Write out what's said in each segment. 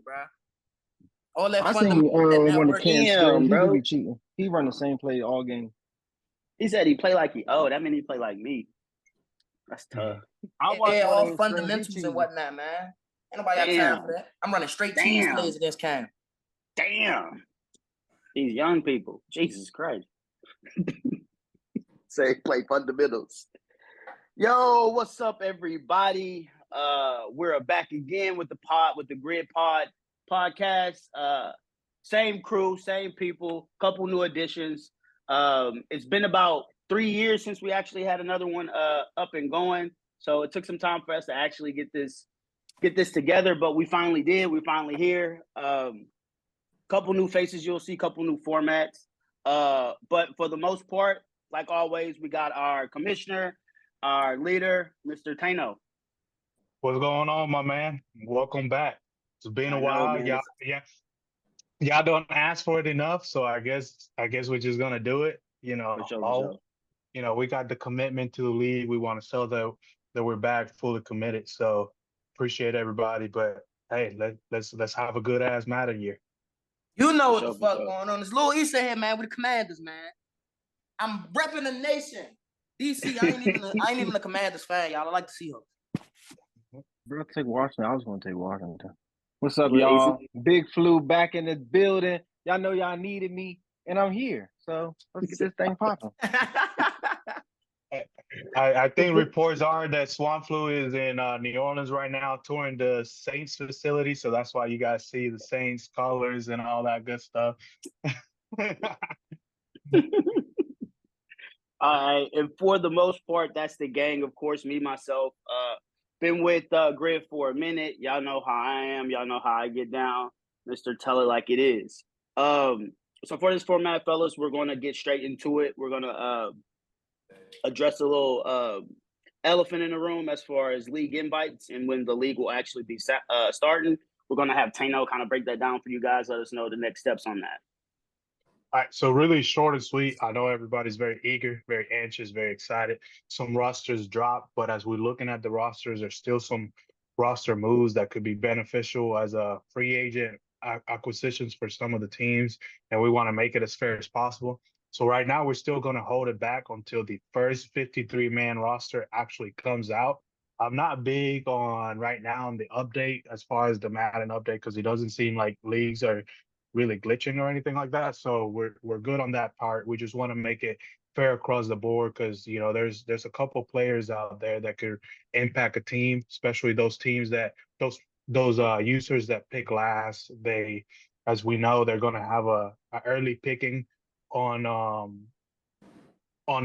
bro. All that I seen fundamental, that when the network. Cam spread, he bro. be cheating. He run the same play all game. He said he play like that mean he play like me. That's tough. I watch Yeah, one all of his streams. He fundamentals cheating. and whatnot, man. Ain't nobody got time for that. I'm running straight teams plays against Cam. Damn. These young people. Jesus Christ. Say play fundamentals. Yo, what's up, everybody? We're back again with the Grid podcast. Same crew, same people, couple new additions. It's been about 3 years since we actually had another one up and going. So it took some time for us to actually get this together, but we finally did. We're finally here. Couple new faces you'll see, couple new formats. But for the most part, like always, we got our commissioner, our leader, Mr. Tano. What's going on, my man? Welcome back. It's been a while. Man, Y'all don't ask for it enough, so I guess we're just gonna do it. You know, for sure. You know, we got the commitment to the league. We want to show that we're back fully committed. So appreciate everybody. But hey, let's have a good ass Madden year. You know what the fuck going on. It's Lil East here, man, with the Commanders, man. I'm repping the nation. DC, I ain't even a Commanders fan, y'all. I like the Seahawks. Bro, take Washington. I was gonna take Washington. What's up, y'all? Big Flu back in the building. Y'all know y'all needed me, and I'm here. So let's get this thing popping. I think reports are that Swamp Flu is in New Orleans right now, touring the Saints facility. So that's why you guys see the Saints colors and all that good stuff. All right, and for the most part, that's the gang. Of course, me myself, been with Grid for a minute. Y'all know how I am. Y'all know how I get down, Mr. Tell It Like It Is. So for this format, fellas, we're going to get straight into it. We're going to address a little elephant in the room as far as league invites and when the league will actually be starting. We're going to have Tano kind of break that down for you guys. Let us know the next steps on that. All right, so really short and sweet. I know everybody's very eager, very anxious, very excited. Some rosters dropped, but as we're looking at the rosters, there's still some roster moves that could be beneficial as a free agent acquisitions for some of the teams, and we want to make it as fair as possible. So right now, we're still going to hold it back until the first 53-man roster actually comes out. I'm not big on right now on the update as far as the Madden update because it doesn't seem like leagues are really glitching or anything like that. So we're good on that part. We just want to make it fair across the board because you know there's a couple players out there that could impact a team, especially those teams that those users that pick last. They, as we know, they're going to have a early picking on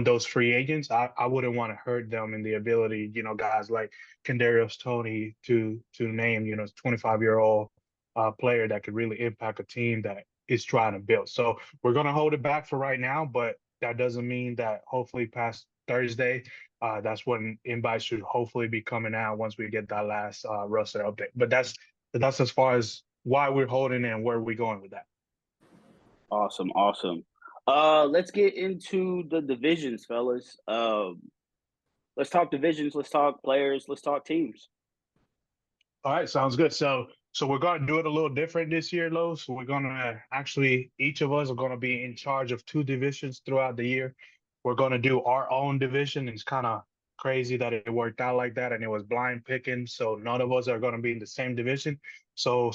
those free agents. I wouldn't want to hurt them in the ability, you know, guys like Kadarius Toney to name, you know, 25-year-old player that could really impact a team that is trying to build. So we're going to hold it back for right now, but that doesn't mean that hopefully past Thursday, that's when invites should hopefully be coming out once we get that last roster update. But that's as far as why we're holding it and where we're going with that. Awesome. Let's get into the divisions, fellas. Let's talk divisions. Let's talk players. Let's talk teams. All right, sounds good. So we're going to do it a little different this year, Lo. So we're going to actually, each of us are going to be in charge of 2 divisions throughout the year. We're going to do our own division. It's kind of crazy that it worked out like that and it was blind picking. So none of us are going to be in the same division. So,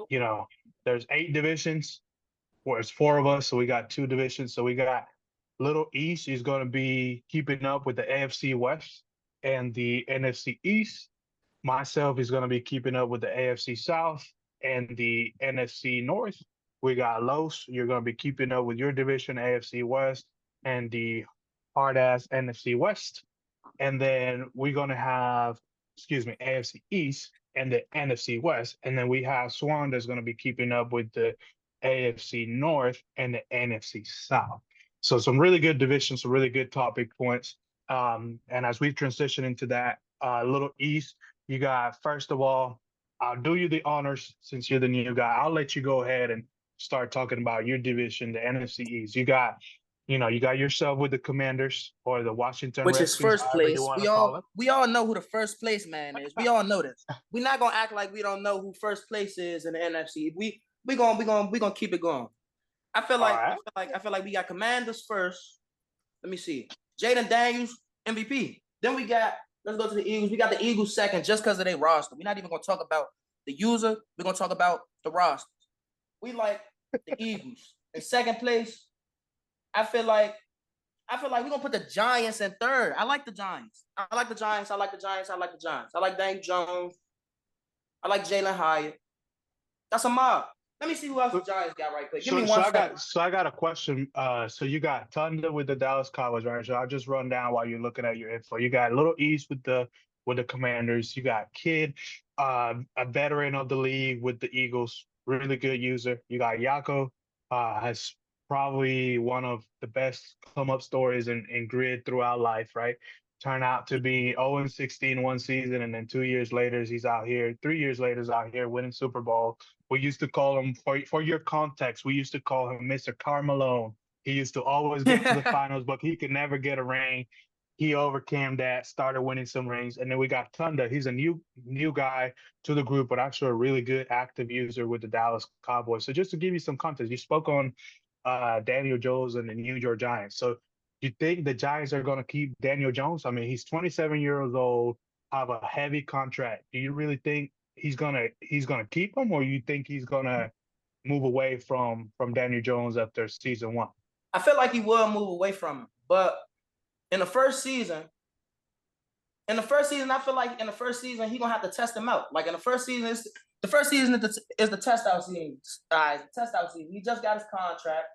you know, there's 8 divisions. It's 4 of us. So we got 2 divisions. So we got Lil East is going to be keeping up with the AFC West and the NFC East. Myself is going to be keeping up with the AFC South and the NFC North. We got Los. You're going to be keeping up with your division, AFC West, and the hard-ass NFC West. And then we're going to have, AFC East and the NFC West. And then we have Swan that's going to be keeping up with the AFC North and the NFC South. So some really good divisions, some really good topic points. And as we transition into that, Lil East, you got, first of all, I'll do you the honors since you're the new guy. I'll let you go ahead and start talking about your division, the NFC East. You got you got yourself with the Commanders or the Washington which is Redskins, first however you place. want to call it. We all know who the first place man is. We all know this. We're not gonna act like we don't know who first place is in the NFC. We gonna keep it going. I feel like we got Commanders first. Let me see. Jaden Daniels, MVP. Then let's go to the Eagles. We got the Eagles second just because of their roster. We're not even gonna talk about the user. We're gonna talk about the roster. We like the Eagles. In second place, I feel like we're gonna put the Giants in third. I like the Giants. I like Daniel Jones. I like Jalen Hyatt. That's a mob. Let me see who else the Giants got right quick. Give me one second. I got a question. So you got Thunder with the Dallas Cowboys, right? So I'll just run down while you're looking at your info. You got Lil East with the Commanders. You got Kid, a veteran of the league with the Eagles, really good user. You got Yako, has probably one of the best come up stories in grid throughout life, right? Turn out to be 0-16 one season, and then 2 years later he's out here. 3 years later he's out here winning Super Bowl. We used to call him, for your context, we used to call him Mr. Carmelone. He used to always get to the finals, but he could never get a ring. He overcame that, started winning some rings. And then we got Thunder. He's a new guy to the group, but actually a really good active user with the Dallas Cowboys. So just to give you some context, you spoke on Daniel Jones and the New York Giants. So you think the Giants are going to keep Daniel Jones? I mean, he's 27 years old, have a heavy contract. Do you really think he's gonna keep him, or you think he's gonna move away from Daniel Jones after season one? I feel like he will move away from him, but in the first season, I feel like in the first season he's gonna have to test him out. Like in the first season, is the test out season. Test out season. He just got his contract.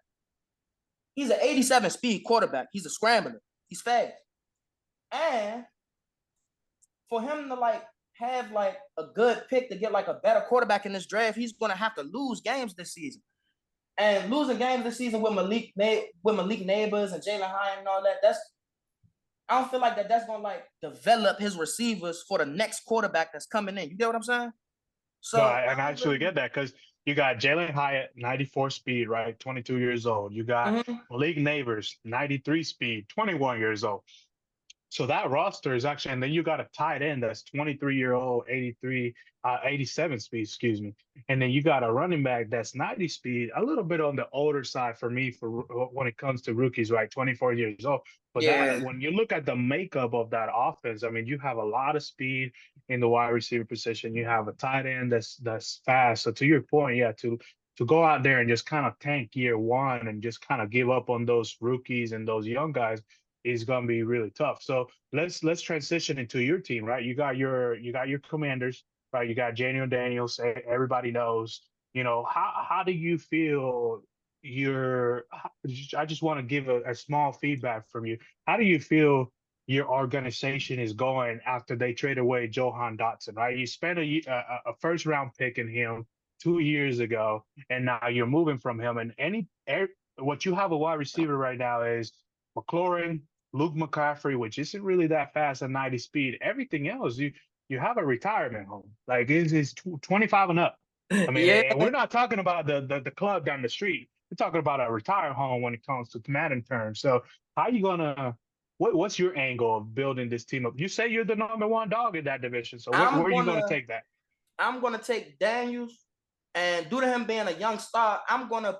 He's an 87 speed quarterback. He's a scrambler. He's fast, and for him to have a good pick to get a better quarterback in this draft, he's gonna have to lose games this season. And losing games this season with Malik Neighbors and Jalen Hyatt and all that, I don't feel like that's gonna develop his receivers for the next quarterback that's coming in. You get what I'm saying? So no, I actually get that, because you got Jalen Hyatt, 94 speed, right? 22 years old. You got Malik Neighbors, 93 speed, 21 years old. So that roster is actually, and then you got a tight end that's 23-year-old, 87 speed, excuse me. And then you got a running back that's 90 speed, a little bit on the older side for me when it comes to rookies, right? 24 years old. But when you look at the makeup of that offense, I mean, you have a lot of speed in the wide receiver position. You have a tight end that's fast. So to your point, to go out there and just kind of tank year one and just kind of give up on those rookies and those young guys is going to be really tough. So let's transition into your team, right? You got your Commanders, right? You got Daniel Daniels. Everybody knows. How do you feel? I just want to give a small feedback from you. How do you feel your organization is going after they trade away Johan Dotson, right? You spent a first round pick in him 2 years ago, and now you're moving from him. And what you have a wide receiver right now is McLaurin, Luke McCaffrey, which isn't really that fast at 90 speed. Everything else, you have a retirement home. It's 25 and up. I mean, and we're not talking about the club down the street. We're talking about a retired home when it comes to Madden terms. So how are you gonna what's your angle of building this team up? You say you're the number one dog in that division. So where are you gonna take that? I'm gonna take Daniels, and due to him being a young star, I'm gonna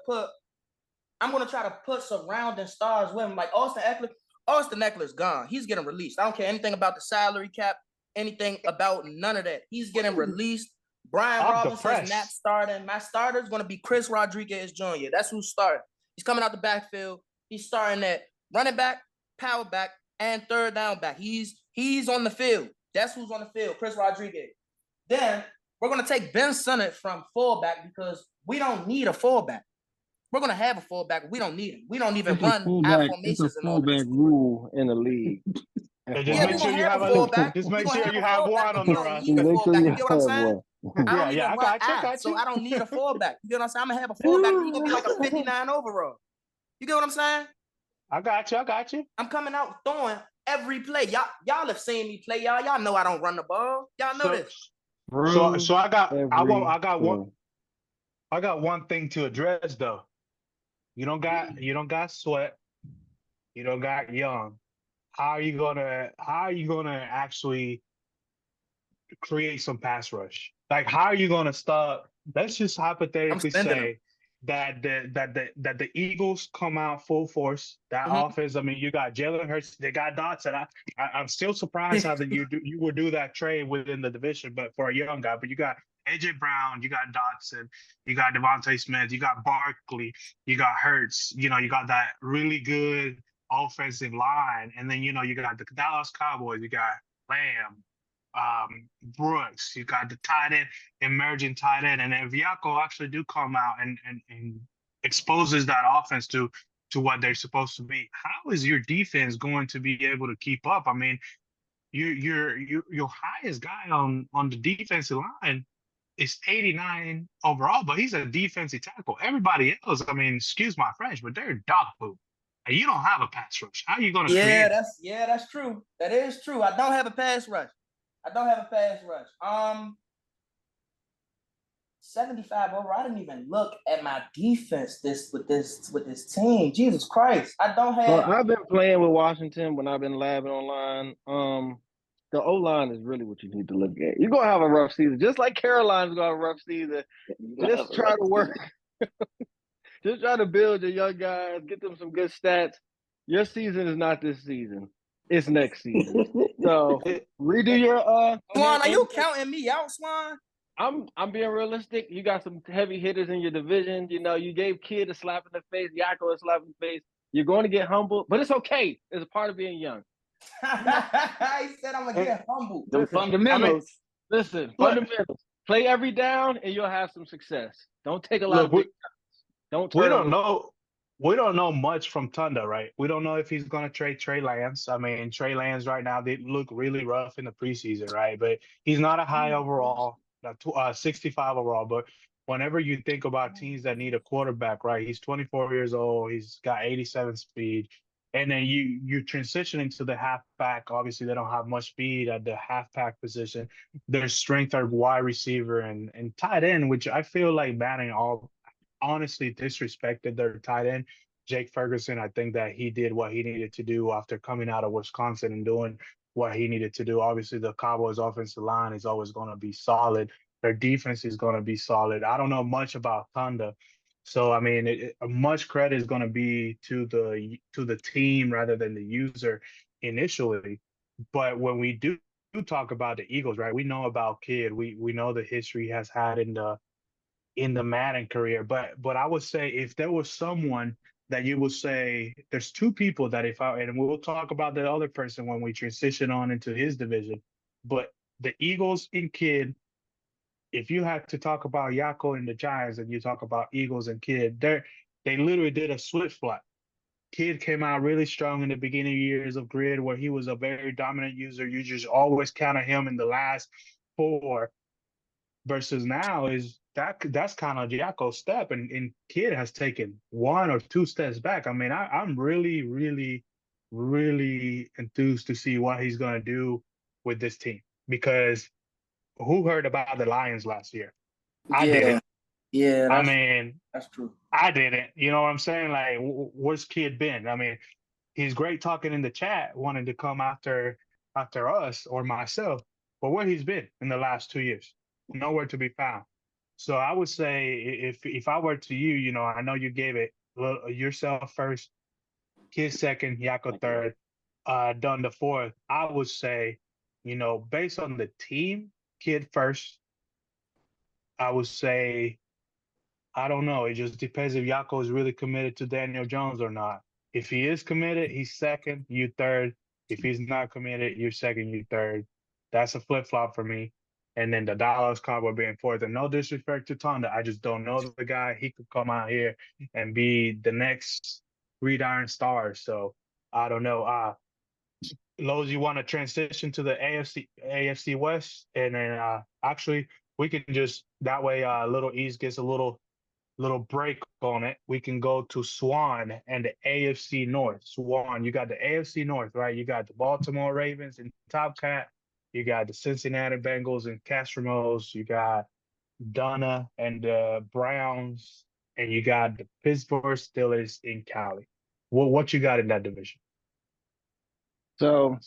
try to put surrounding stars with him, like Austin Eckler. Austin Eckler's gone. He's getting released. I don't care anything about the salary cap, anything about none of that. He's getting released. Brian Robinson's not starting. My starter is going to be Chris Rodriguez Jr. That's who's starting. He's coming out the backfield. He's starting at running back, power back, and third down back. He's on the field. That's who's on the field, Chris Rodriguez. Then we're going to take Ben Sinnott from fullback because we don't need a fullback. We're going to have a fullback. We don't need him. We don't even run our formations. It's a fullback rule in the league. Just make sure you have a fullback. Just make sure you have one on the roster. You get what I'm saying? I got you. So I don't need a fullback. You get what I'm saying? I'm going to have a fullback. He's going to be like a 59 overall. You get what I'm saying? I got you. I'm coming out throwing every play. Y'all have seen me play. Y'all know I don't run the ball. Y'all know this. So I got one thing to address though. You don't got Sweat. You don't got Young. How are you gonna actually create some pass rush? Like, how are you gonna stop? Let's just I'm hypothetically spending them. say that the Eagles come out full force. That Mhm. offense. I mean, you got Jalen Hurts. They got Dotson. I'm still surprised how that you would do that trade within the division, but for a young guy. But you got AJ Brown, you got Dotson, you got Devontae Smith, you got Barkley, you got Hurts. You got that really good offensive line, and then you got the Dallas Cowboys. You got Lamb, Brooks. You got the tight end, emerging tight end, and if Yaco actually do come out and exposes that offense to what they're supposed to be, how is your defense going to be able to keep up? I mean, your highest guy on the defensive line is 89 overall, but he's a defensive tackle. Everybody else, I mean, excuse my French, but they're dog food. And you don't have a pass rush. How are you going to Yeah, create? that's true. That is true. I don't have a pass rush. 75 overall. I didn't even look at my defense with this team. Jesus Christ. I don't Well, have I've been playing with Washington when I've been labbing online. The O line is really what you need to look at. You're gonna have a rough season, just like Carolina's gonna have a rough season. Just try to work. Just try to build your young guys, get them some good stats. Your season is not this season; it's next season. So redo your Swan, are you counting me out, Swan? I'm being realistic. You got some heavy hitters in your division. You gave Kid a slap in the face, Yako a slap in the face. You're going to get humbled, but it's okay. It's a part of being young. He said I'm gonna get humbled. The fundamentals. Listen, Look, fundamentals. Play every down, and you'll have some success. Don't take a lot look, of big shots. Don't we turn don't them. know. We don't know much from Tunda, right? We don't know if he's going to trade Trey Lance. I mean, Trey Lance right now, they look really rough in the preseason, right? But he's not a high overall, 65 overall. But whenever you think about teams that need a quarterback, right? He's 24 years old. He's got 87 speed. And then you transition into the halfback. Obviously, they don't have much speed at the halfback position. Their strength are wide receiver and tight end, which I feel like Madden all honestly disrespected their tight end, Jake Ferguson. I think that he did what he needed to do after coming out of Wisconsin and doing what he needed to do. Obviously, the Cowboys' offensive line is always going to be solid. Their defense is going to be solid. I don't know much about Thunder. So I mean, much credit is going to be to the team rather than the user initially. But when we do talk about the Eagles, right? We know about Kid. We know the history he has had in the Madden career. But I would say if there was someone that you would say there's two people that and we'll talk about the other person when we transition on into his division, but the Eagles and Kid, if you had to talk about Yako and the Giants and you talk about Eagles and Kid, they literally did a flip flop. Kid came out really strong in the beginning years of Grid, where he was a very dominant user. You just always counted him in the last four versus now is that's kind of Jacko's step, and Kid has taken one or two steps back. I mean, I'm really, really, really enthused to see what he's gonna do with this team because who heard about the Lions last year? I Yeah, didn't. yeah, I mean, that's true. I didn't. You know what I'm saying? Like, where's Kid been? I mean, he's great talking in the chat, wanting to come after us or myself, but where he's been in the last 2 years, nowhere to be found. So I would say if I were to I know you gave it yourself first, Kid second, Yako third, Dunn the fourth. I would say, based on the team, Kid first. I would say I don't know. It just depends if Yako is really committed to Daniel Jones or not. If he is committed, he's second, you third. If he's not committed, you're second, you third. That's a flip flop for me. And then the Dallas Cowboy being fourth. And no disrespect to Tonda, I just don't know the guy. He could come out here and be the next GridIron star. So I don't know. Lowe's, you want to transition to the AFC West, and then actually we can just that way. Little East gets a little break on it. We can go to Swan and the AFC North. Swan, you got the AFC North, right? You got the Baltimore Ravens and Top Cat. You got the Cincinnati Bengals and Castromos. You got Donna and the Browns, and you got the Pittsburgh Steelers in Cali. What you got in that division? So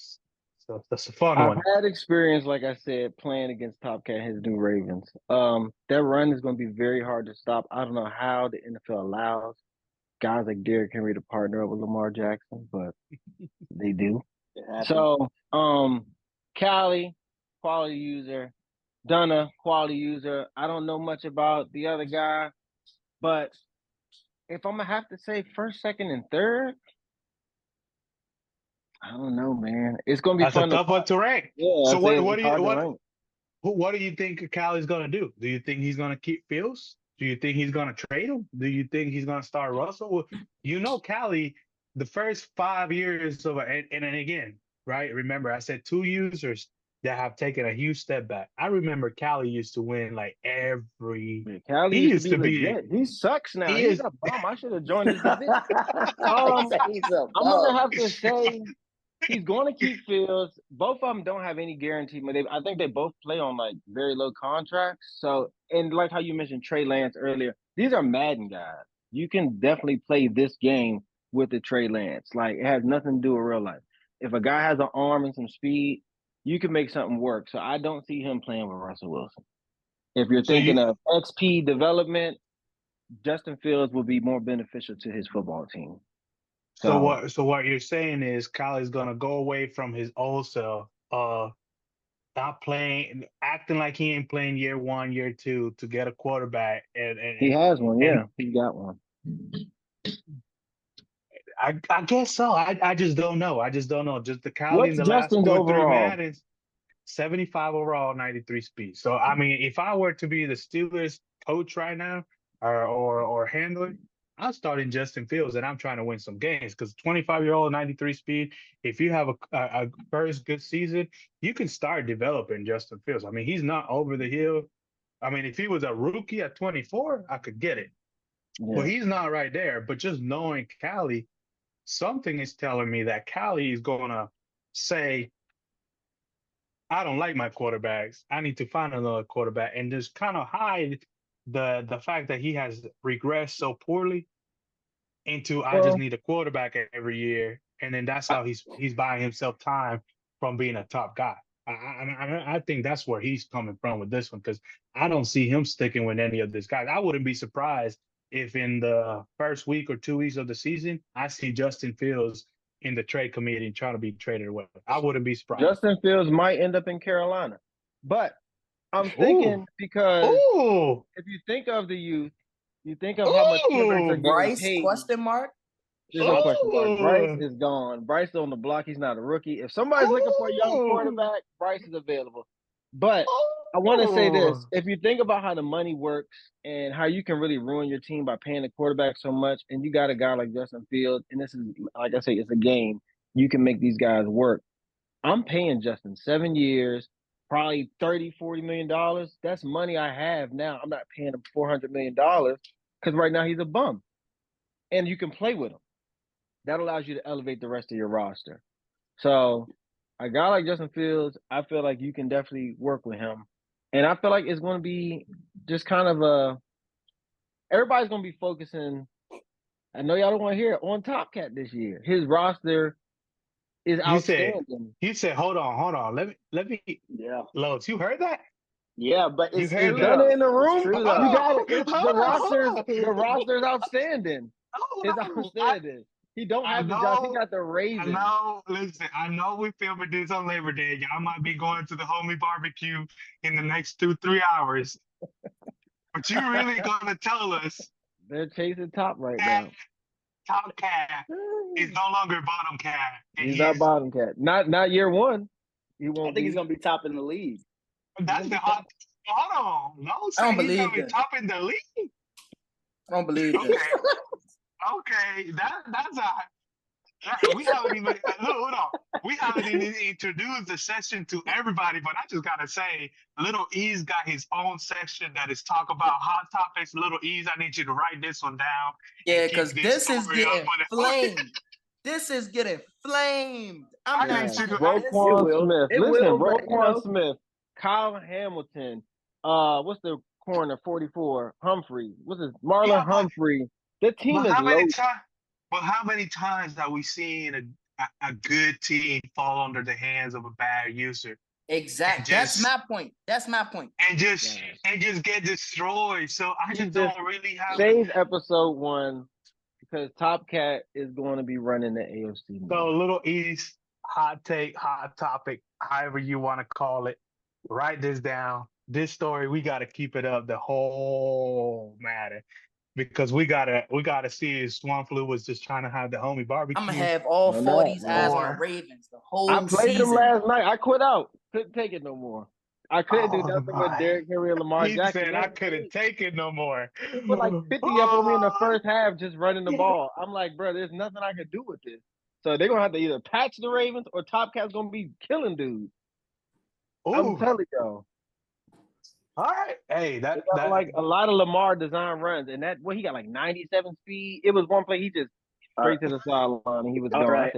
So that's a fun I've one. had experience, like I said, playing against Top Cat, his new Ravens. That run is going to be very hard to stop. I don't know how the NFL allows guys like Derrick Henry to partner up with Lamar Jackson, but they do. So, Callie, quality user. Dunna, quality user. I don't know much about the other guy, but if I'm gonna have to say first, second, and third, I don't know, man. It's gonna be That's a fun tough one to rank. Yeah, So I say what it's do you hard to rank. what do you think Callie's gonna do? Do you think he's gonna keep Fields? Do you think he's gonna trade him? Do you think he's gonna start Russell? Well, you know, Callie, the first 5 years of and then again, right? Remember, I said 2 users that have taken a huge step back. I remember Callie used to win like every. Yeah, Callie He used to used to be be. legit. He sucks now. He He's is. a bum. I should have joined his division. He's a I'm gonna bum. have to say he's going to keep Fields. Both of them don't have any guarantee, but I think they both play on like very low contracts. So, and like how you mentioned Trey Lance earlier, these are Madden guys. You can definitely play this game with the Trey Lance. Like it has nothing to do with real life. If a guy has an arm and some speed, you can make something work. So I don't see him playing with Russell Wilson. If you're So thinking you of XP development, Justin Fields will be more beneficial to his football team. so what you're saying is Callie's gonna go away from his old self, not playing, acting like he ain't playing year one, year two to get a quarterback, He has one, and yeah. He got one. I guess so. I just don't know. I just don't know. Just the Callie in What's the last Justin's 2 or 3 overall? Maddens, 75 overall, 93 speed. So I mean, if I were to be the Steelers coach right now or handler, I'm starting Justin Fields and I'm trying to win some games because 25-year-old 93 speed. If you have a first good season, you can start developing Justin Fields. I mean, he's not over the hill. I mean, if he was a rookie at 24, I could get it. Yeah. But he's not right there. But just knowing Callie, something is telling me that Callie is going to say, I don't like my quarterbacks. I need to find another quarterback and just kind of hide the fact that he has regressed so poorly into I just Well, need a quarterback every year. And then that's how he's buying himself time from being a top guy. I think that's where he's coming from with this one because I don't see him sticking with any of these guys. I wouldn't be surprised if in the first week or 2 weeks of the season, I see Justin Fields in the trade committee trying to be traded away. I wouldn't be surprised. Justin Fields might end up in Carolina. But I'm Ooh. thinking because Ooh. if you think of the youth, you think of how much quarterbacks are getting Bryce? paid. Question mark. There's no question mark. Bryce is gone. Bryce is on the block. He's not a rookie. If somebody's looking for a young quarterback, Bryce is available. But I want to say this. If you think about how the money works and how you can really ruin your team by paying the quarterback so much, and you got a guy like Justin Fields, and this is, like I say, it's a game. You can make these guys work. I'm paying Justin 7 years, probably $30-40 million. That's money I have now. I'm not paying him $400 million because right now he's a bum. And you can play with him. That allows you to elevate the rest of your roster. So a guy like Justin Fields, I feel like you can definitely work with him. And I feel like it's going to be just kind of everybody's going to be focusing, I know y'all don't want to hear it, on Top Cat this year. His roster is outstanding. You said, hold on. Let me. Yeah. Lowe's, you heard that? Yeah, but it's heard Done it in the room. It's true, You though. got it. The roster's outstanding. It's outstanding. He don't have the job. He got the Ravens. I know. Listen, I know we filming this on Labor Day. Y'all might be going to the homie barbecue in the next 2-3 hours. But you really gonna tell us they're chasing top right now. Top Cat is no longer bottom cat. He's not bottom cat. Not year one. He won't. I think he's gonna be top in the league. That's the hot. Hold on. No, I don't believe he's gonna be that. top in the league. I don't believe Okay. this. Okay, that's we haven't even hold on. We haven't even introduced the section to everybody, but I just gotta say, Lil East got his own section that is talk about hot topics. Lil East, I need you to write this one down. Yeah, because this is getting flamed. This is getting flamed. I'm not Roquan Smith. Listen, but, Roquan Smith, Kyle Hamilton, what's the corner 44? Humphrey. What's his Marlon Humphrey. The team is low. But how many times have we seen a good team fall under the hands of a bad user? Exactly. That's my point. And just get destroyed. So I just don't really have Save episode 1 because Top Cat is going to be running the AFC. So Lil East Hot Take, Hot Topic, however you want to call it. Write this down. This story, we got to keep it up the whole matter because we gotta see if Swamp Flu was just trying to have the homie barbecue. I'm gonna have all 4 of these eyes on the Ravens the whole season. I played them last night. I quit out. Couldn't take it no more. I couldn't do nothing with Derrick Henry and Lamar Jackson. Said I couldn't take it no more. He put like 50 up on me in the first half just running the ball. I'm like, bro, there's nothing I can do with this. So they're gonna have to either patch the Ravens or Top Cat's gonna be killing dudes. I'm telling y'all. All right, hey, that like a lot of Lamar design runs, and that he got like 97 speed. It was one play he just straight to the sideline, and he was going. All right.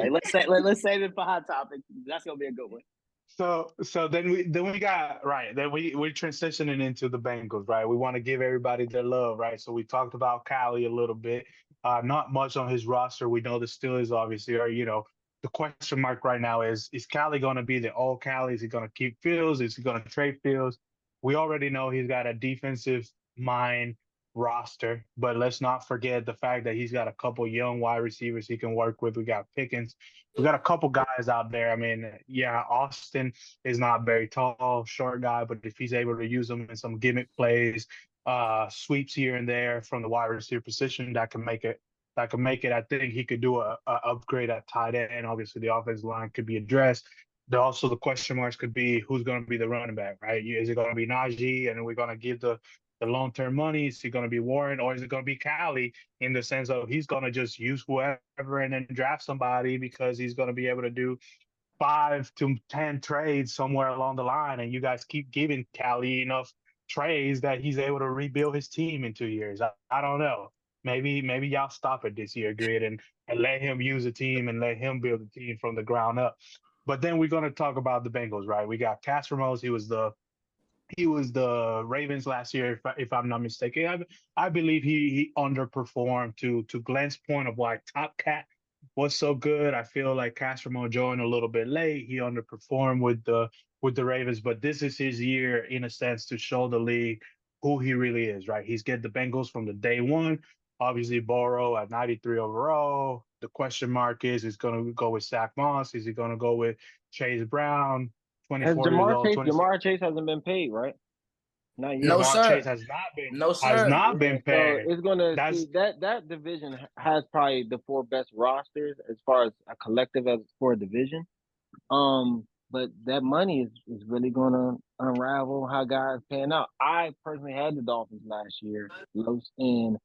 Let's save it for Hot Topic. That's gonna be a good one. So then we got right. Then we're transitioning into the Bengals, right? We want to give everybody their love, right? So we talked about Cali a little bit. Not much on his roster. We know the Steelers obviously are, the question mark right now is Cali going to be the old Cali? Is he going to keep Fields? Is he going to trade Fields? We already know he's got a defensive mind roster, but let's not forget the fact that he's got a couple young wide receivers he can work with. We got Pickens. We got a couple guys out there. I mean, yeah, Austin is not very tall, short guy, but if he's able to use them in some gimmick plays, sweeps here and there from the wide receiver position, that can make it. I think he could do a upgrade at tight end. Obviously, the offensive line could be addressed. Also, the question marks could be who's going to be the running back, right? Is it going to be Najee, and we're going to give the long-term money? Is it going to be Warren, or is it going to be Cali in the sense of he's going to just use whoever and then draft somebody because he's going to be able to do 5 to 10 trades somewhere along the line, and you guys keep giving Cali enough trades that he's able to rebuild his team in 2 years. I don't know. Maybe y'all stop it this year, Grid, and let him use a team and let him build a team from the ground up. But then we're going to talk about the Bengals, right? We got Cass Ramos. He was the Ravens last year, if I'm not mistaken. I believe he underperformed to Glenn's point of like Top Cat was so good. I feel like Cass Ramos joined a little bit late. He underperformed with the Ravens, but this is his year in a sense to show the league who he really is, right? He's get the Bengals from the day one. Obviously, Burrow at 93 overall. The question mark is going to go with Zach Moss? Is he going to go with Chase Brown? 24 years old. Jamar Chase hasn't been paid, right? Not yet. No, sir. Chase has not been. No, sir. Has not been paid. So it's going to that division has probably the 4 best rosters as far as a collective as for a division. But that money is really going to unravel how guys pan out. I personally had the Dolphins last year, and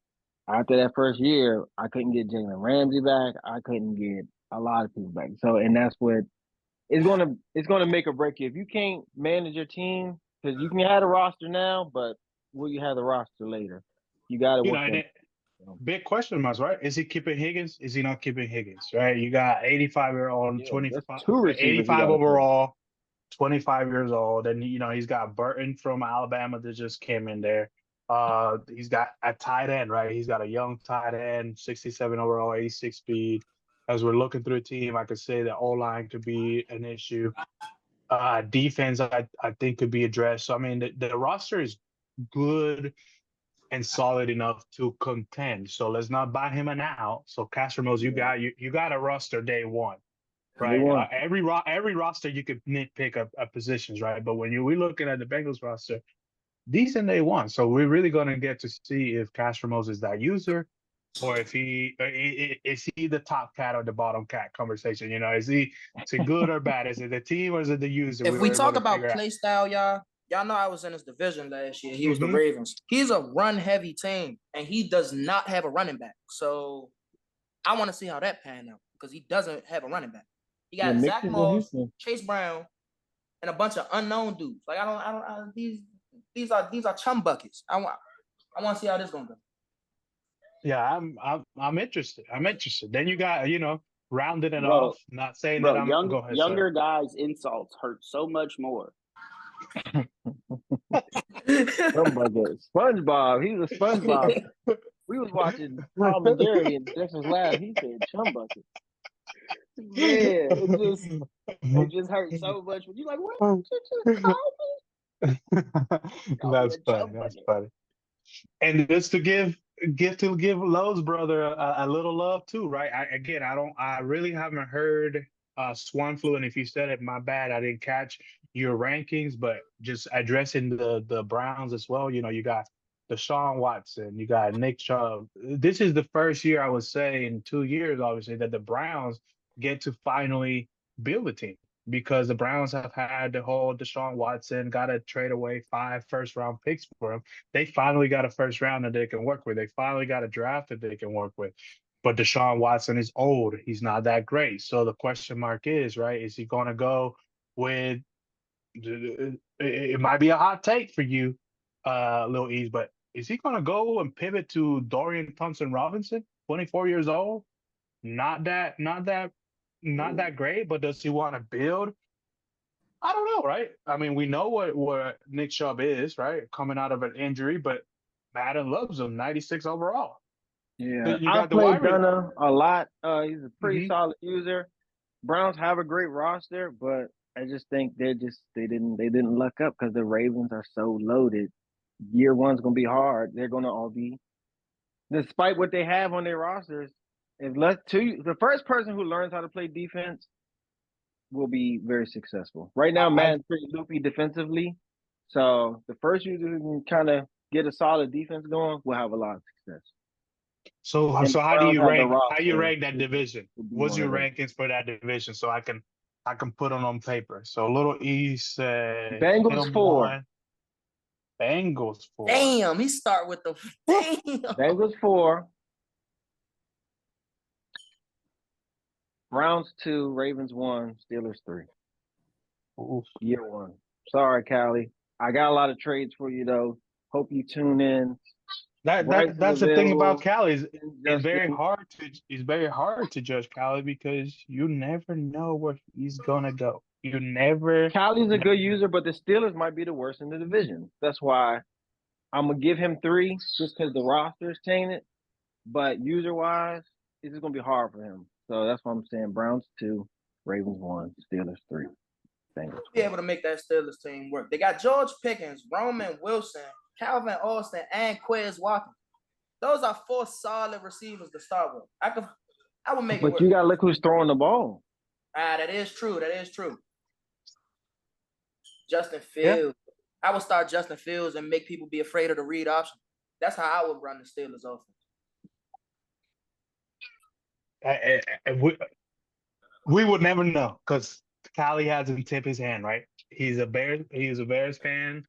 after that first year, I couldn't get Jalen Ramsey back. I couldn't get a lot of people back. So, and that's what it's gonna make or break you. If you can't manage your team, because you can have a roster now, but will you have the roster later? You got to work. Big question marks, right? Is he keeping Higgins? Is he not keeping Higgins? Right? You got 85-year-old, 85 overall, 25 years old, and he's got Burton from Alabama that just came in there. He's got a tight end, right? He's got a young tight end, 67 overall, 86 speed. As we're looking through a team, I could say the O-line could be an issue. Defense, I think, could be addressed. So, I mean, the roster is good and solid enough to contend. So let's not buy him an out. So, Cass Ramos, you got a roster day one, right? Every roster you could nitpick a positions, right? But when we're looking at the Bengals roster, decent day one. So we're really going to get to see if Cass Ramos is that user or if is he the top cat or the bottom cat conversation. Is he good or bad? Is it the team or is it the user? If we talk about play style, y'all know I was in his division last year. He was the Ravens. He's a run-heavy team, and he does not have a running back. So I want to see how that pan out because he doesn't have a running back. He got Zach Moss, Chase Brown, and a bunch of unknown dudes. Like these are chum buckets. I want to see how this gonna go. Yeah, I'm interested. Then you got rounded it off. Not saying that I'm go ahead, younger guys' insults hurt so much more. SpongeBob. He's a SpongeBob. We was watching Tom and Jerry and Dexter's Lab. He said chum bucket. Yeah, it just hurt so much. But you like, what? You just call me? Call me That's a funny. chum That's bucket. funny. And just to give Lowe's brother a little love too, right? I really haven't heard Swine Flu, and if you said it, my bad, I didn't catch your rankings, but just addressing the Browns as well. You know, you got Deshaun Watson, you got Nick Chubb. This is the first year I would say in 2 years, obviously, that the Browns get to finally build a team because the Browns have had the whole Deshaun Watson, got to trade away 5 first-round picks for him. They finally got a first round that they can work with. They finally got a draft that they can work with. But Deshaun Watson is old. He's not that great. So the question mark is, right, is he going to go with it might be a hot take for you, Lil East, but is he going to go and pivot to Dorian Thompson Robinson, 24 years old? Not that great, but does he want to build? I don't know, right? I mean, we know what Nick Chubb is, right? Coming out of an injury, but Madden loves him, 96 overall. Yeah, You I've got the played wide Dunna a lot. He's a pretty hmm solid user. Browns have a great roster, but I just think they didn't luck up because the Ravens are so loaded. Year one's gonna be hard. They're gonna all be, despite what they have on their rosters. The first person who learns how to play defense will be very successful. Right now, I Madden's pretty loopy defensively, so the first user who can kind of get a solid defense going will have a lot of success. And so the how do Browns you have the rank roster that division? to be What's one your of those. rankings for that division so I can put it on paper? So Little East, Bengals him 4. one, Bengals 4. Damn, he start with the damn. Bengals 4. Browns 2. Ravens 1. Steelers 3. Oof. Year 1. Sorry, Callie. I got a lot of trades for you though. Hope you tune in. Bryce is That's the thing about available. Cali is Justin. it's very hard to judge Cali because you never know where he's gonna go. You never Callie's a know. good user, but the Steelers might be the worst in the division. That's why I'm gonna give him 3 just because the roster is tainted. But user wise, it's just gonna be hard for him. So that's why I'm saying Browns 2, Ravens 1, Steelers 3. Bengals. Be able to make that Steelers team work. They got George Pickens, Roman Wilson, Calvin Austin, and Quez Watkins. Those are 4 solid receivers to start with. I would make it But work. you gotta look who's throwing the ball. That is true. That is true. Justin Yeah. Fields. I would start Justin Fields and make people be afraid of the read option. That's how I would run the Steelers offense. We would never know because Cali hasn't tipped his hand, right? He's a Bears fan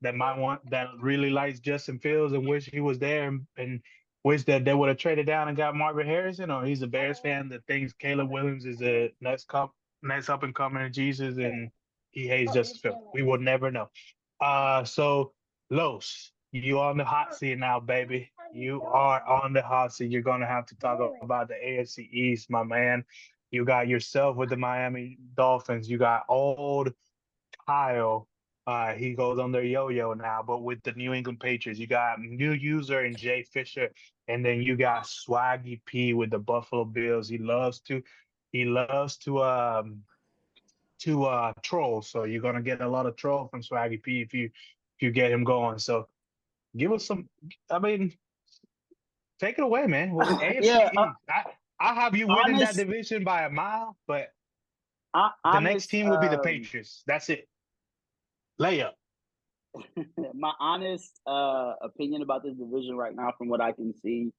that really likes Justin Fields and wish he was there and wish that they would have traded down and got Marvin Harrison, or he's a Bears fan that thinks Caleb Williams is a next up and coming Jesus and he hates Justin Fields. We will never know. So Los, you on the hot seat now, baby. You are on the hot seat. You're gonna have to talk about the AFC East, my man. You got yourself with the Miami Dolphins. You got old Kyle. He goes under yo-yo now, but with the New England Patriots, you got new user and Jay Fisher, and then you got Swaggy P with the Buffalo Bills. He loves to troll, so you're gonna get a lot of troll from Swaggy P if you get him going. So give us some. I mean, take it away, man. With AFC Yeah, East, I have you winning that honest, division by a mile, but the next honest. team will be the Patriots. That's it. Layup. My honest opinion about this division right now, from what I can see,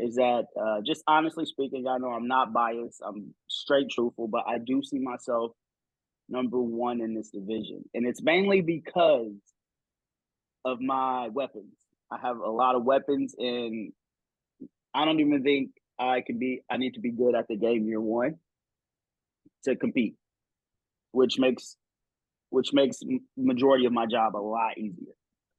is that just honestly speaking, I know I'm not biased. I'm straight truthful, but I do see myself number 1 in this division, and it's mainly because of my weapons. I have a lot of weapons, and I don't even think I need to be good at the game year 1 to compete, which makes majority of my job a lot easier.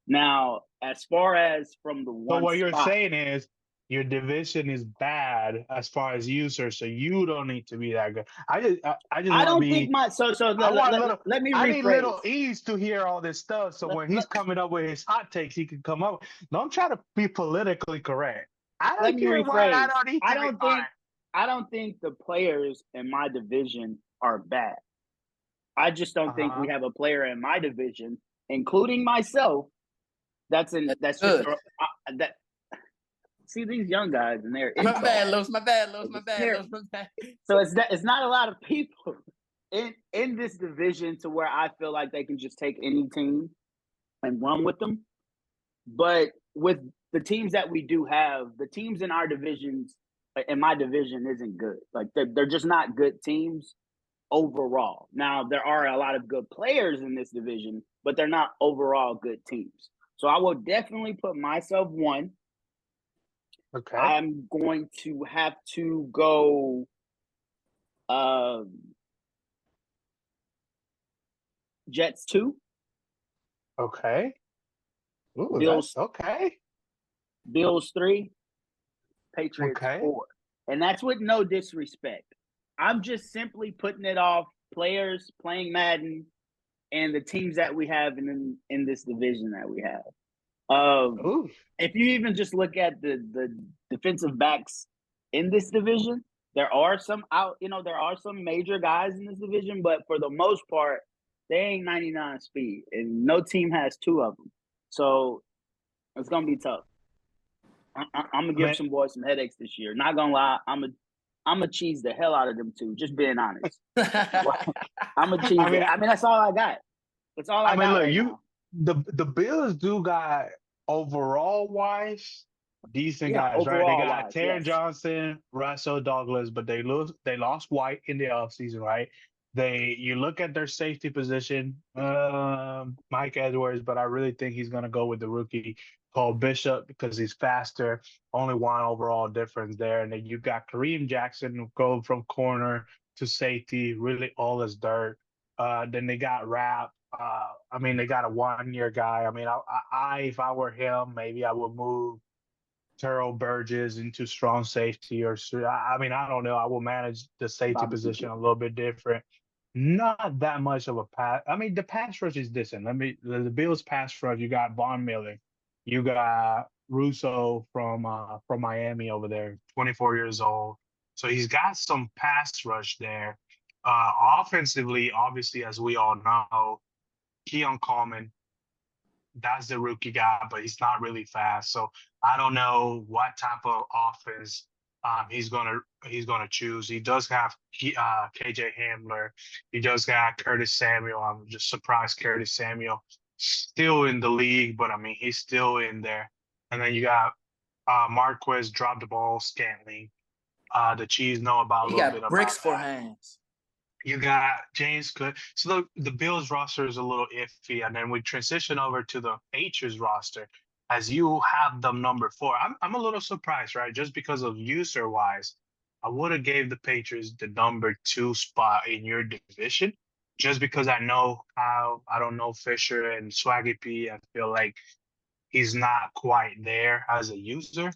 Now, as far as from the So one what you're spot, saying is your division is bad as far as users, so you don't need to be that good. I just I want to don't think be. my I want little. let me I need rephrase. Little East to hear all this stuff, so Let, when let, he's coming up with his hot takes, he can come up. Don't try to be politically correct. let me rephrase. I don't think I don't think the players in my division are bad. I just don't think we have a player in my division, including myself, that's good. just that. See these young guys and they're My bad, insults. Los. My bad, Los. My bad, Los. My bad. So it's not a lot of people in this division to where I feel like they can just take any team and run with them. But with the teams that we do have, the teams in our divisions, in my division, isn't good. Like they're just not good teams overall. Now there are a lot of good players in this division, but they're not overall good teams. So I will definitely put myself one. Okay. I'm going to have to go Jets 2. Okay. Ooh, Bills okay. Bills 3, Patriots Okay. 4. And that's with no disrespect. I'm just simply putting it off players playing Madden and the teams that we have in this division that we have. Ooh. If you even just look at the defensive backs in this division, there are some major guys in this division, but for the most part, they ain't 99 speed, and no team has 2 of them. So it's gonna be tough. I'm gonna give some boys some headaches this year. Not gonna lie, I'm gonna cheese the hell out of them too. Just being honest, I'm gonna cheese it. I mean, that's all I got. That's all I got. Look, the Bills do got overall wise decent guys, right? They got Taron Johnson, Russell Douglas, but they lost White in the offseason, right? You look at their safety position, Mike Edwards, but I really think he's gonna go with the rookie called Bishop because he's faster. Only one overall difference there. And then you got Kareem Jackson go from corner to safety, really all is dirt. Then they got Rap. They got a 1-year guy. If I were him, maybe I would move Terrell Burgess into strong safety I don't know. I will manage the safety position a little bit different. Not that much of a pass. The pass rush is decent. The Bills pass rush. You got Von Miller, you got Russo from Miami over there, 24 years old. So he's got some pass rush there. Offensively, obviously, as we all know, Keon Coleman, that's the rookie guy, but he's not really fast. So I don't know what type of offense he's gonna choose. He does have KJ Hamler. He does got Curtis Samuel. I'm just surprised Curtis Samuel still in the league, but he's still in there. And then you got Marquez dropped the ball, Scantling. The Chiefs know about a little bit about that. He got bricks for hands. You got James Cook. So the Bills roster is a little iffy. And then we transition over to the Patriots roster as you have them number 4. I'm a little surprised, right? Just because of user-wise, I would have gave the Patriots the number 2 spot in your division just because I don't know Fisher and Swaggy P. I feel like he's not quite there as a user.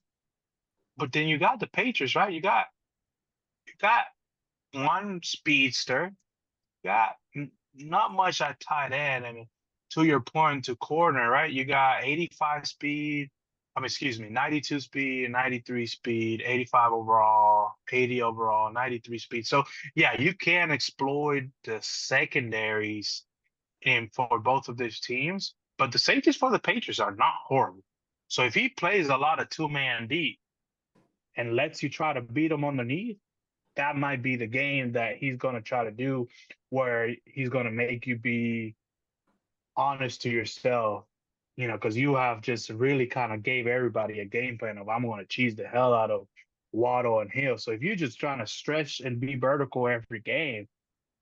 But then you got the Patriots, right? You got one speedster, got not much at tight end. To your point, to corner, right? You got 85 speed. 92 speed, 93 speed, 85 overall, 80 overall, 93 speed. So yeah, you can exploit the secondaries for both of these teams, but the safeties for the Patriots are not horrible. So if he plays a lot of 2-man deep and lets you try to beat him underneath, that might be the game that he's going to try to do, where he's going to make you be honest to yourself, because you have just really kind of gave everybody a game plan of I'm going to cheese the hell out of Waddle and Hill. So if you're just trying to stretch and be vertical every game,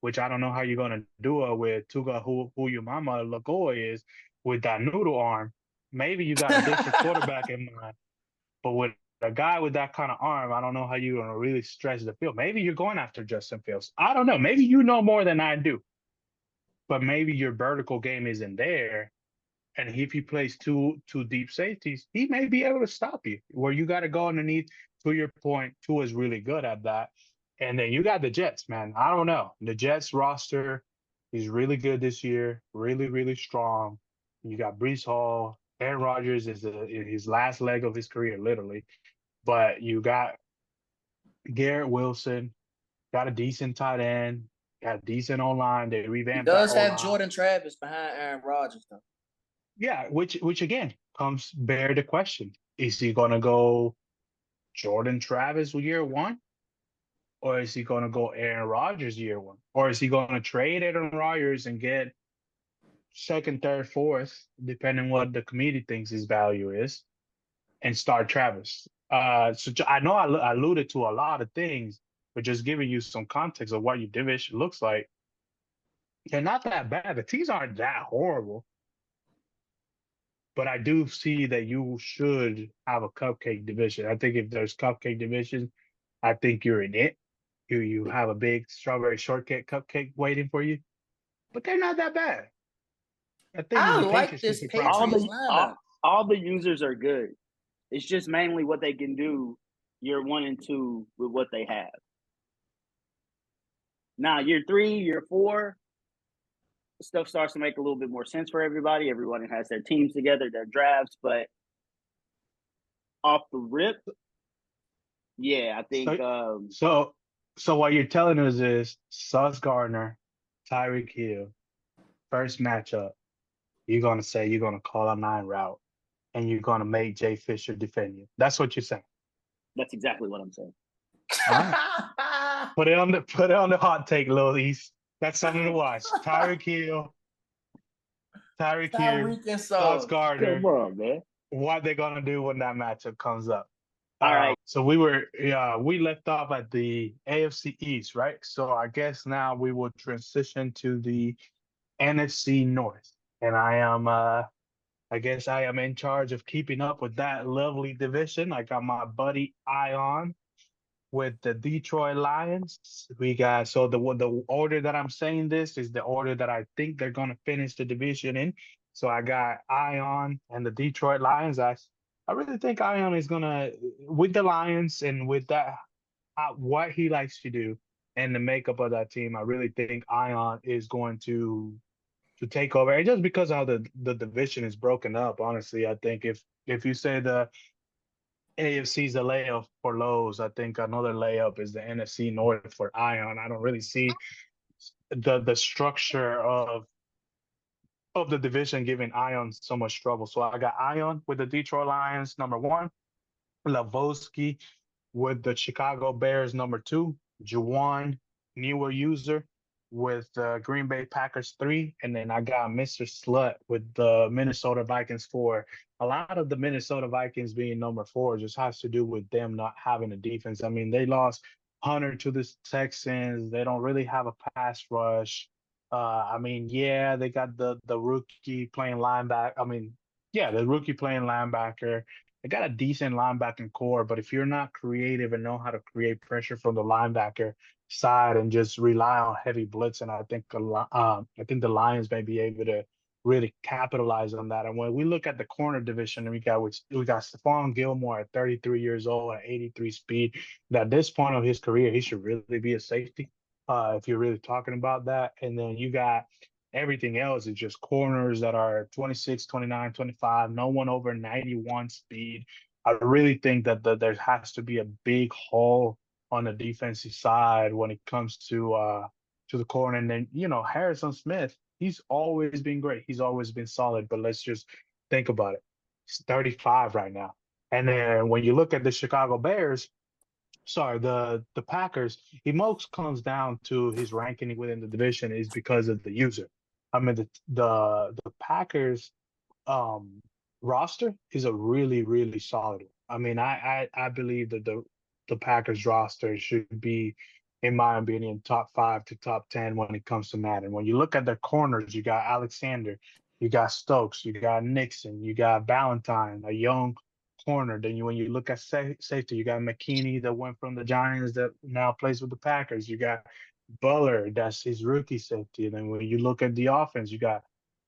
which I don't know how you're going to do it with Tuga who your mama Lagoy is with that noodle arm, maybe you got a different quarterback in mind. But with a guy with that kind of arm, I don't know how you're going to really stretch the field. Maybe you're going after Justin Fields. I don't know. Maybe you know more than I do. But maybe your vertical game isn't there. And if he plays two deep safeties, he may be able to stop you. Where you got to go underneath, to your point, Tua is really good at that. And then you got the Jets, man. I don't know. The Jets roster is really good this year, really, really strong. You got Breece Hall. Aaron Rodgers is in his last leg of his career, literally. but you got Garrett Wilson, got a decent tight end, got a decent O-line. They He revamped that does have O-line. Jordan Travis behind Aaron Rodgers, though. Yeah, which again comes bear the question: is he gonna go Jordan Travis year one, or is he gonna go Aaron Rodgers year one, or is he gonna trade Aaron Rodgers and get second, third, fourth, depending what the committee thinks his value is, and start Travis? So I know I alluded to a lot of things, but just giving you some context of what your division looks like. They're not that bad. The teams aren't that horrible. But I do see that you should have a cupcake division. I think if there's cupcake division, I think you're in it. You have a big strawberry shortcake cupcake waiting for you. But they're not that bad. I think I the like Patriots this should be proud. Patriots lineup. All the users are good. It's just mainly what they can do year 1 and 2 with what they have. Now, year 3, year 4, stuff starts to make a little bit more sense for everybody. Everyone has their teams together, their drafts, but off the rip, yeah, I think. So what you're telling us is Sauce Gardner, Tyreek Hill, first matchup. You're gonna say you're gonna call a 9 route, and you're gonna make Jay Fisher defend you. That's what you're saying. That's exactly what I'm saying. All right. Put it on the hot take, Lil East. That's something to watch. Tyreek Hill, and Sauce Gardner. Come on, man. What they're gonna do when that matchup comes up. All right. So we left off at the AFC East, right? So I guess now we will transition to the NFC North, and I guess I am in charge of keeping up with that lovely division. I got my buddy Ion with the Detroit Lions. We got the order that I'm saying this is the order that I think they're gonna finish the division in. So I got Ion and the Detroit Lions. I really think Ion is gonna, with the Lions and with that what he likes to do and the makeup of that team. I really think Ion is going to take over. And just because how the division is broken up, honestly, I think if you say the AFC's a layup for Lowe's, I think another layup is the NFC North for Ion. I don't really see the structure of the division giving Ion so much trouble. So I got Ion with the Detroit Lions, number 1. Lavoski with the Chicago Bears, number 2. Juwan, newer user, with the Green Bay Packers, 3. And then I got Mr. Slut with the Minnesota Vikings, 4. A lot of the Minnesota Vikings being number 4 just has to do with them not having a defense. I mean, they lost Hunter to the Texans. They don't really have a pass rush. I mean, yeah, they got the rookie playing linebacker. I mean, yeah, the rookie playing linebacker. They got a decent linebacking core, but if you're not creative and know how to create pressure from the linebacker side and just rely on heavy blitzing, I think the Lions may be able to really capitalize on that. And when we look at the corner division, we got Stephon Gilmore at 33 years old at 83 speed. At this point of his career, he should really be a safety. If you're really talking about that. And then you got everything else is just corners that are 26, 29, 25, no one over 91 speed. I really think that there has to be a big hole on the defensive side when it comes to the corner. And then, Harrison Smith, he's always been great. He's always been solid, but let's just think about it. He's 35 right now. And then when you look at the Chicago Bears, the Packers, it most comes down to his ranking within the division is because of the user. I mean, the Packers roster is a really, really solid one. I mean, I believe that the Packers roster should be, in my opinion, top 5 to top 10 when it comes to Madden. When you look at their corners, you got Alexander, you got Stokes, you got Nixon, you got Valentine, a young corner. Then when you look at safety, you got McKinney that went from the Giants that now plays with the Packers. You got Buller, that's his rookie safety. And then when you look at the offense, you got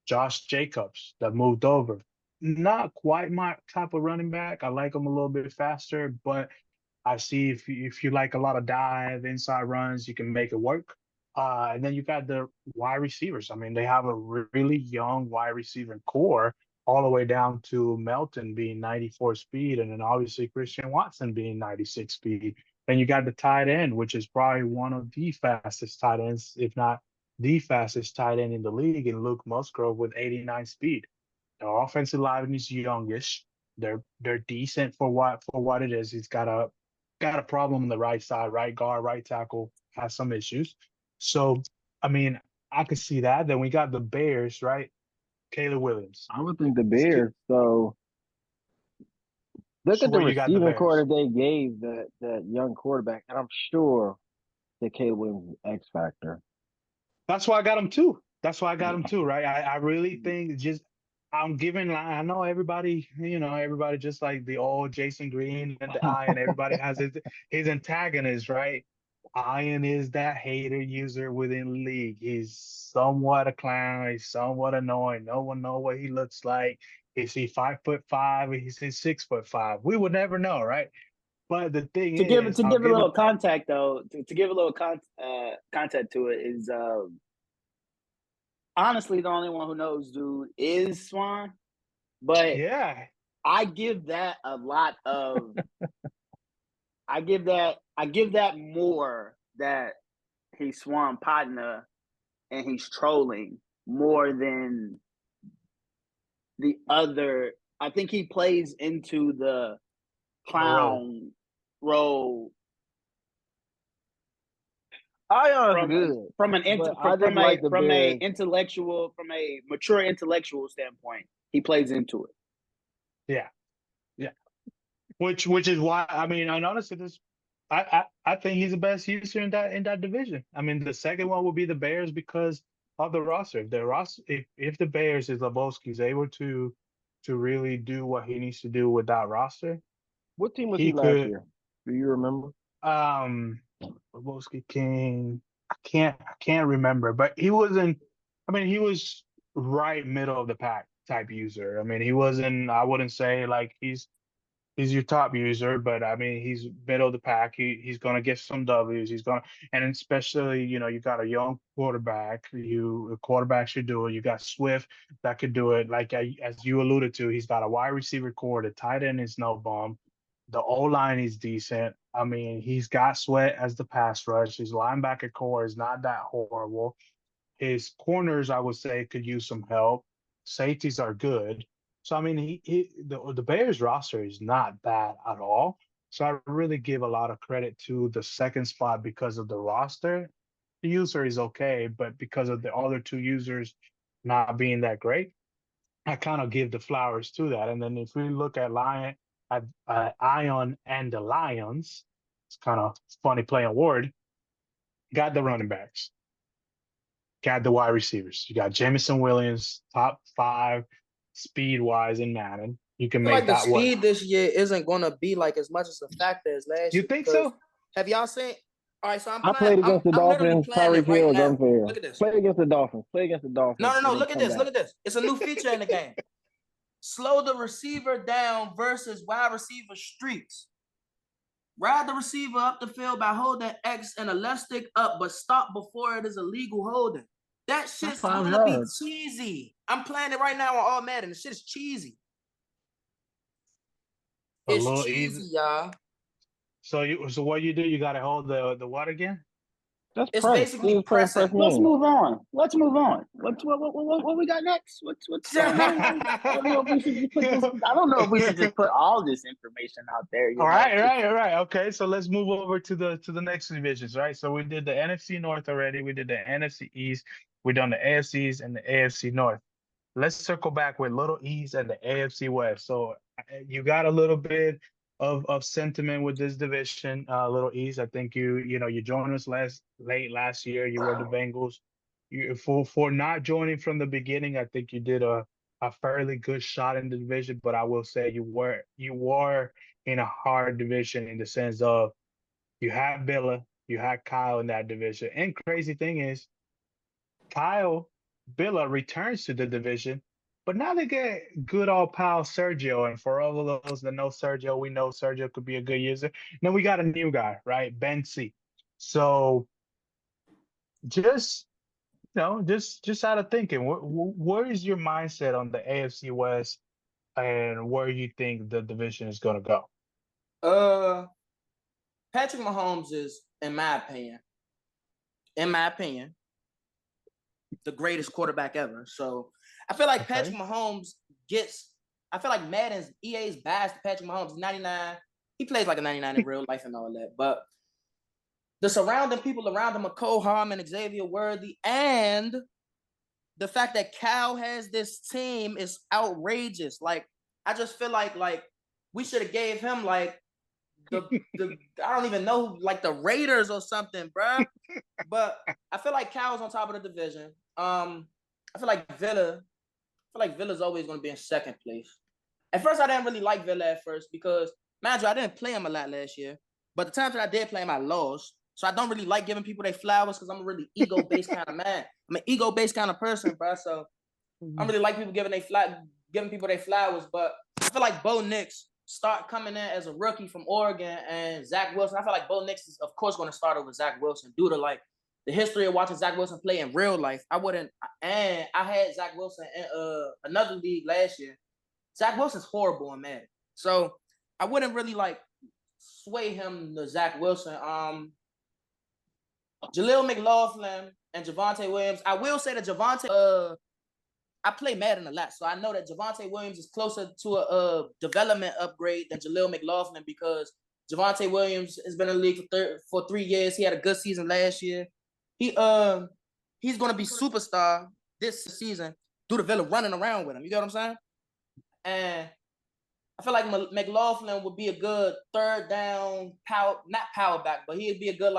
Josh Jacobs that moved over. Not quite my type of running back. I like him a little bit faster, but I see if you like a lot of dive, inside runs, you can make it work. And then you got the wide receivers. I mean, they have a really young wide receiver core all the way down to Melton being 94 speed, and then obviously Christian Watson being 96 speed. Then you got the tight end, which is probably one of the fastest tight ends, if not the fastest tight end in the league, in Luke Musgrove with 89 speed. The offensive line is youngish. They're decent for what it is. He's got a problem on the right side, right guard, right tackle has some issues. So I mean, I could see that. Then we got the Bears, right? Caleb Williams. I would think the Bears. So look So at the where you got the receiving core Bears? that they gave that young quarterback, and I'm sure that Caleb Williams is X factor. That's why I got him too. That's why I got him too, right? I really think just I'm giving. I know everybody, everybody just like the old Jason Green and the Iron. Everybody has his antagonist, right? Iron is that hater user within the league. He's somewhat a clown. He's somewhat annoying. No one know what he looks like. Is he 5'5"? Is he 6'5"? We would never know, right? But the thing To give is, to I'll give a give little him. contact though, to give a little contact to it is honestly the only one who knows dude is Swan, but Yeah, I give that a lot of I give that more that he's Swan partner and he's trolling more than the other. I think he plays into the the role. clown role Ion's from good, from an but I just like the Bears. from a mature intellectual standpoint. He plays into it. Yeah, yeah. Which is why I mean, and honestly, I think he's the best user in that division. I mean, the second one will be the Bears because of the roster. If the Bears is Lebowski's able to really do what he needs to do with that roster, What team was he he last could. year? Do you remember? Lebowski King. I can't remember, but he wasn't. I mean, he was right middle of the pack type user. I mean, he wasn't. I wouldn't say like he's your top user, but I mean he's middle of the pack. He's gonna get some W's. And especially you got a young quarterback. A quarterback should do it. You got Swift that could do it. Like as you alluded to, he's got a wide receiver core. The tight end is no bum. The O line is decent. I mean he's got Sweat as the pass rush. His linebacker core is not that horrible. His corners, I would say, could use some help. Safeties are good. So I mean, the Bears roster is not bad at all. So I really give a lot of credit to the second spot because of the roster. The user is okay, but because of the other two users not being that great, I kind of give the flowers to that. And then if we look at Ion and the Lions, it's kind of funny playing word. Got the running backs, got the wide receivers. You got Jamison Williams, top 5 speed wise in Madden. You can Feel make like the that work. speed this year isn't gonna be like as much as a factor as last You year think because so? have y'all seen? All right, so I'm I playing. played I'm against the I'm literally Dolphins. playing it Tyreek right Hill is now. unfair. Look at this. Play against the Dolphins. Play against the Dolphins. No, And then look at come this. back. Look at this. It's a new feature in the game. Slow the receiver down versus wide receiver streaks. Ride the receiver up the field by holding X and a left stick up, but stop before it is a legal holding. That That's shit's 5 gonna be yards. cheesy. I'm playing it right now on all Madden. The shit's cheesy. A It's little easy. cheesy, y'all. So what you do? You got to hold the what again? That's It's press. basically This is playing press pressing. Let's man. move on. What we got next? What's I don't know if we should just put this. I don't know if we should just put all this information out there. All right. Okay, so let's move over to the next divisions, right? So we did the NFC North already. We did the NFC East. We done the AFCs and the AFC North. Let's circle back with Little East and the AFC West. So you got a little bit of sentiment with this division, Little East. I think you joined us late last year. You were the Bengals. For not joining from the beginning, I think you did a fairly good shot in the division. But I will say you were in a hard division in the sense of you had Billa, you had Kyle in that division. And crazy thing is, Kyle Billa returns to the division, but now they get good old pal Sergio. And for all of those that know Sergio, we know Sergio could be a good user. Now we got a new guy, right? Ben C. So just No, just out of thinking, where is your mindset on the AFC West and where you think the division is going to go? Patrick Mahomes is, in my opinion, the greatest quarterback ever. So I feel like Okay. Patrick Mahomes gets. I feel like Madden's EA's biased to Patrick Mahomes. 99. He plays like a 99 in real life and all that, but the surrounding people around him are Cole Harmon, Xavier Worthy, and the fact that Cal has this team is outrageous. Like, I just feel like we should have gave him like the I don't even know, like the Raiders or something, bruh. But I feel like Cal's on top of the division. I feel like Villa's always going to be in second place. At first, I didn't really like Villa at first because, mind you, I didn't play him a lot last year. But the times that I did play him, I lost. So I don't really like giving people their flowers because I'm a really ego-based kind of man. I'm an ego-based kind of person, bro. So I don't really like people giving people their flowers. But I feel like Bo Nix start coming in as a rookie from Oregon and Zach Wilson. I feel like Bo Nix is, of course, going to start over Zach Wilson due to like the history of watching Zach Wilson play in real life. I had Zach Wilson in another league last year. Zach Wilson's horrible in Madden. So I wouldn't really like sway him to Zach Wilson. Jaleel McLaughlin and Javonte Williams. I will say that Javonte, I play Madden a lot, so I know that Javonte Williams is closer to a development upgrade than Jaleel McLaughlin because Javonte Williams has been in the league for 3 years. He had a good season last year. He's going to be superstar this season due to Villa running around with him. You get what I'm saying? And I feel like McLaughlin would be a good third down not power back, but he'd be a good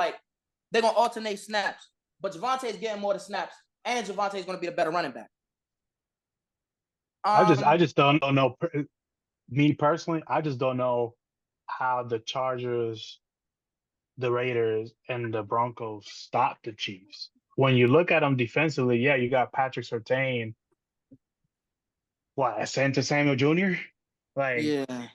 they're gonna alternate snaps. But Javonte's getting more of the snaps, and Javonte's gonna be a better running back. I just don't know. Me personally, I just don't know how the Chargers, the Raiders, and the Broncos stop the Chiefs. When you look at them defensively, yeah, you got Patrick Surtain, Santa Samuel Jr. Like, Yeah.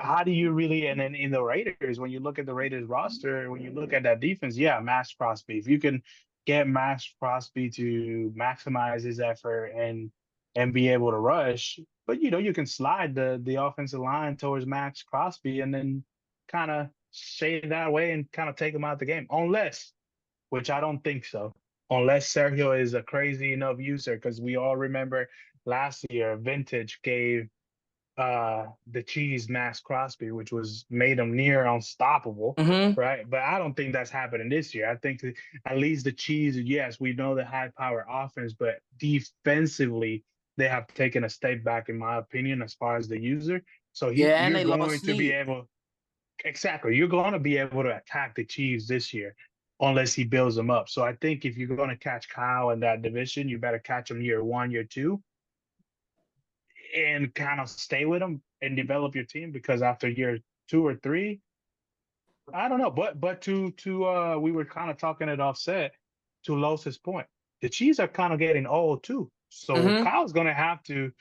how do you really? And then in the Raiders, when you look at the Raiders roster, when you look at that defense, yeah, Max Crosby. If you can get Max Crosby to maximize his effort and be able to rush, but you can slide the offensive line towards Max Crosby and then kind of shade that way and kind of take him out the game, unless, which I don't think so, unless Sergio is a crazy enough user, because we all remember last year Vintage gave the cheese Max Crosby, which was made him near unstoppable, right? But I don't think that's happening this year. I think that at least the cheese, yes, we know the high power offense, but defensively they have taken a step back, in my opinion, as far as the user. So and you're they going lost to be Snead. able, exactly, you're going to be able to attack the Chiefs this year unless he builds them up. So I think if you're going to catch Kyle in that division, you better catch him year 1, year 2, and kind of stay with them and develop your team, because after year 2 or 3, I don't know. But to we were kind of talking it offset to Los's point. The Chiefs are kind of getting old too. So Kyle's gonna have to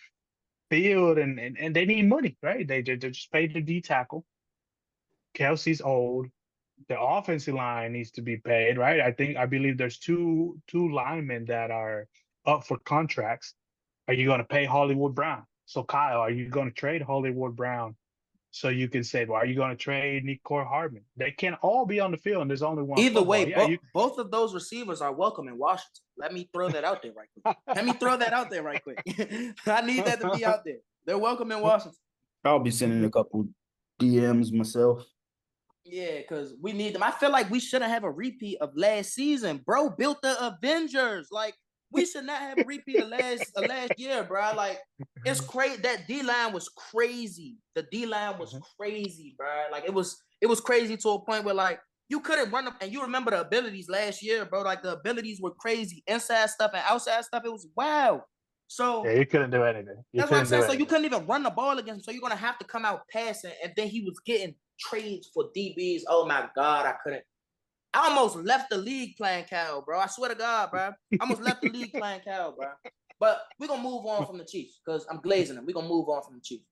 build and they need money, right? They just paid the D tackle. Kelsey's old. The offensive line needs to be paid, right? I believe there's two linemen that are up for contracts. Are you going to pay Hollywood Brown? So Kyle, are you going to trade Hollywood Brown so you can say, well, are you going to trade Nicole Hardman? They can't all be on the field and there's only one Either football. way, both of those receivers are welcome in Washington. Let me throw that out there right quick. I need that to be out there. They're welcome in Washington. I'll be sending a couple DMs myself. Yeah, because we need them. I feel like we shouldn't have a repeat of last season. Bro built the Avengers. Like, we should not have a repeat of last year, bro. Like, it's crazy. That D-line was crazy. The D-line was crazy, bro. Like, it was crazy to a point where, like, you couldn't run up. And you remember the abilities last year, bro. Like, the abilities were crazy. Inside stuff and outside stuff, it was wild. So yeah, you couldn't do anything. That's what I'm saying. So you couldn't even run the ball against him. So you're going to have to come out passing. And then he was getting trades for DBs. Oh, my God, I couldn't. I almost left the league playing Cal, bro. I swear to God, bro. I almost left the league playing Cal, bro. But we're going to move on from the Chiefs because I'm glazing them. We're going to move on from the Chiefs.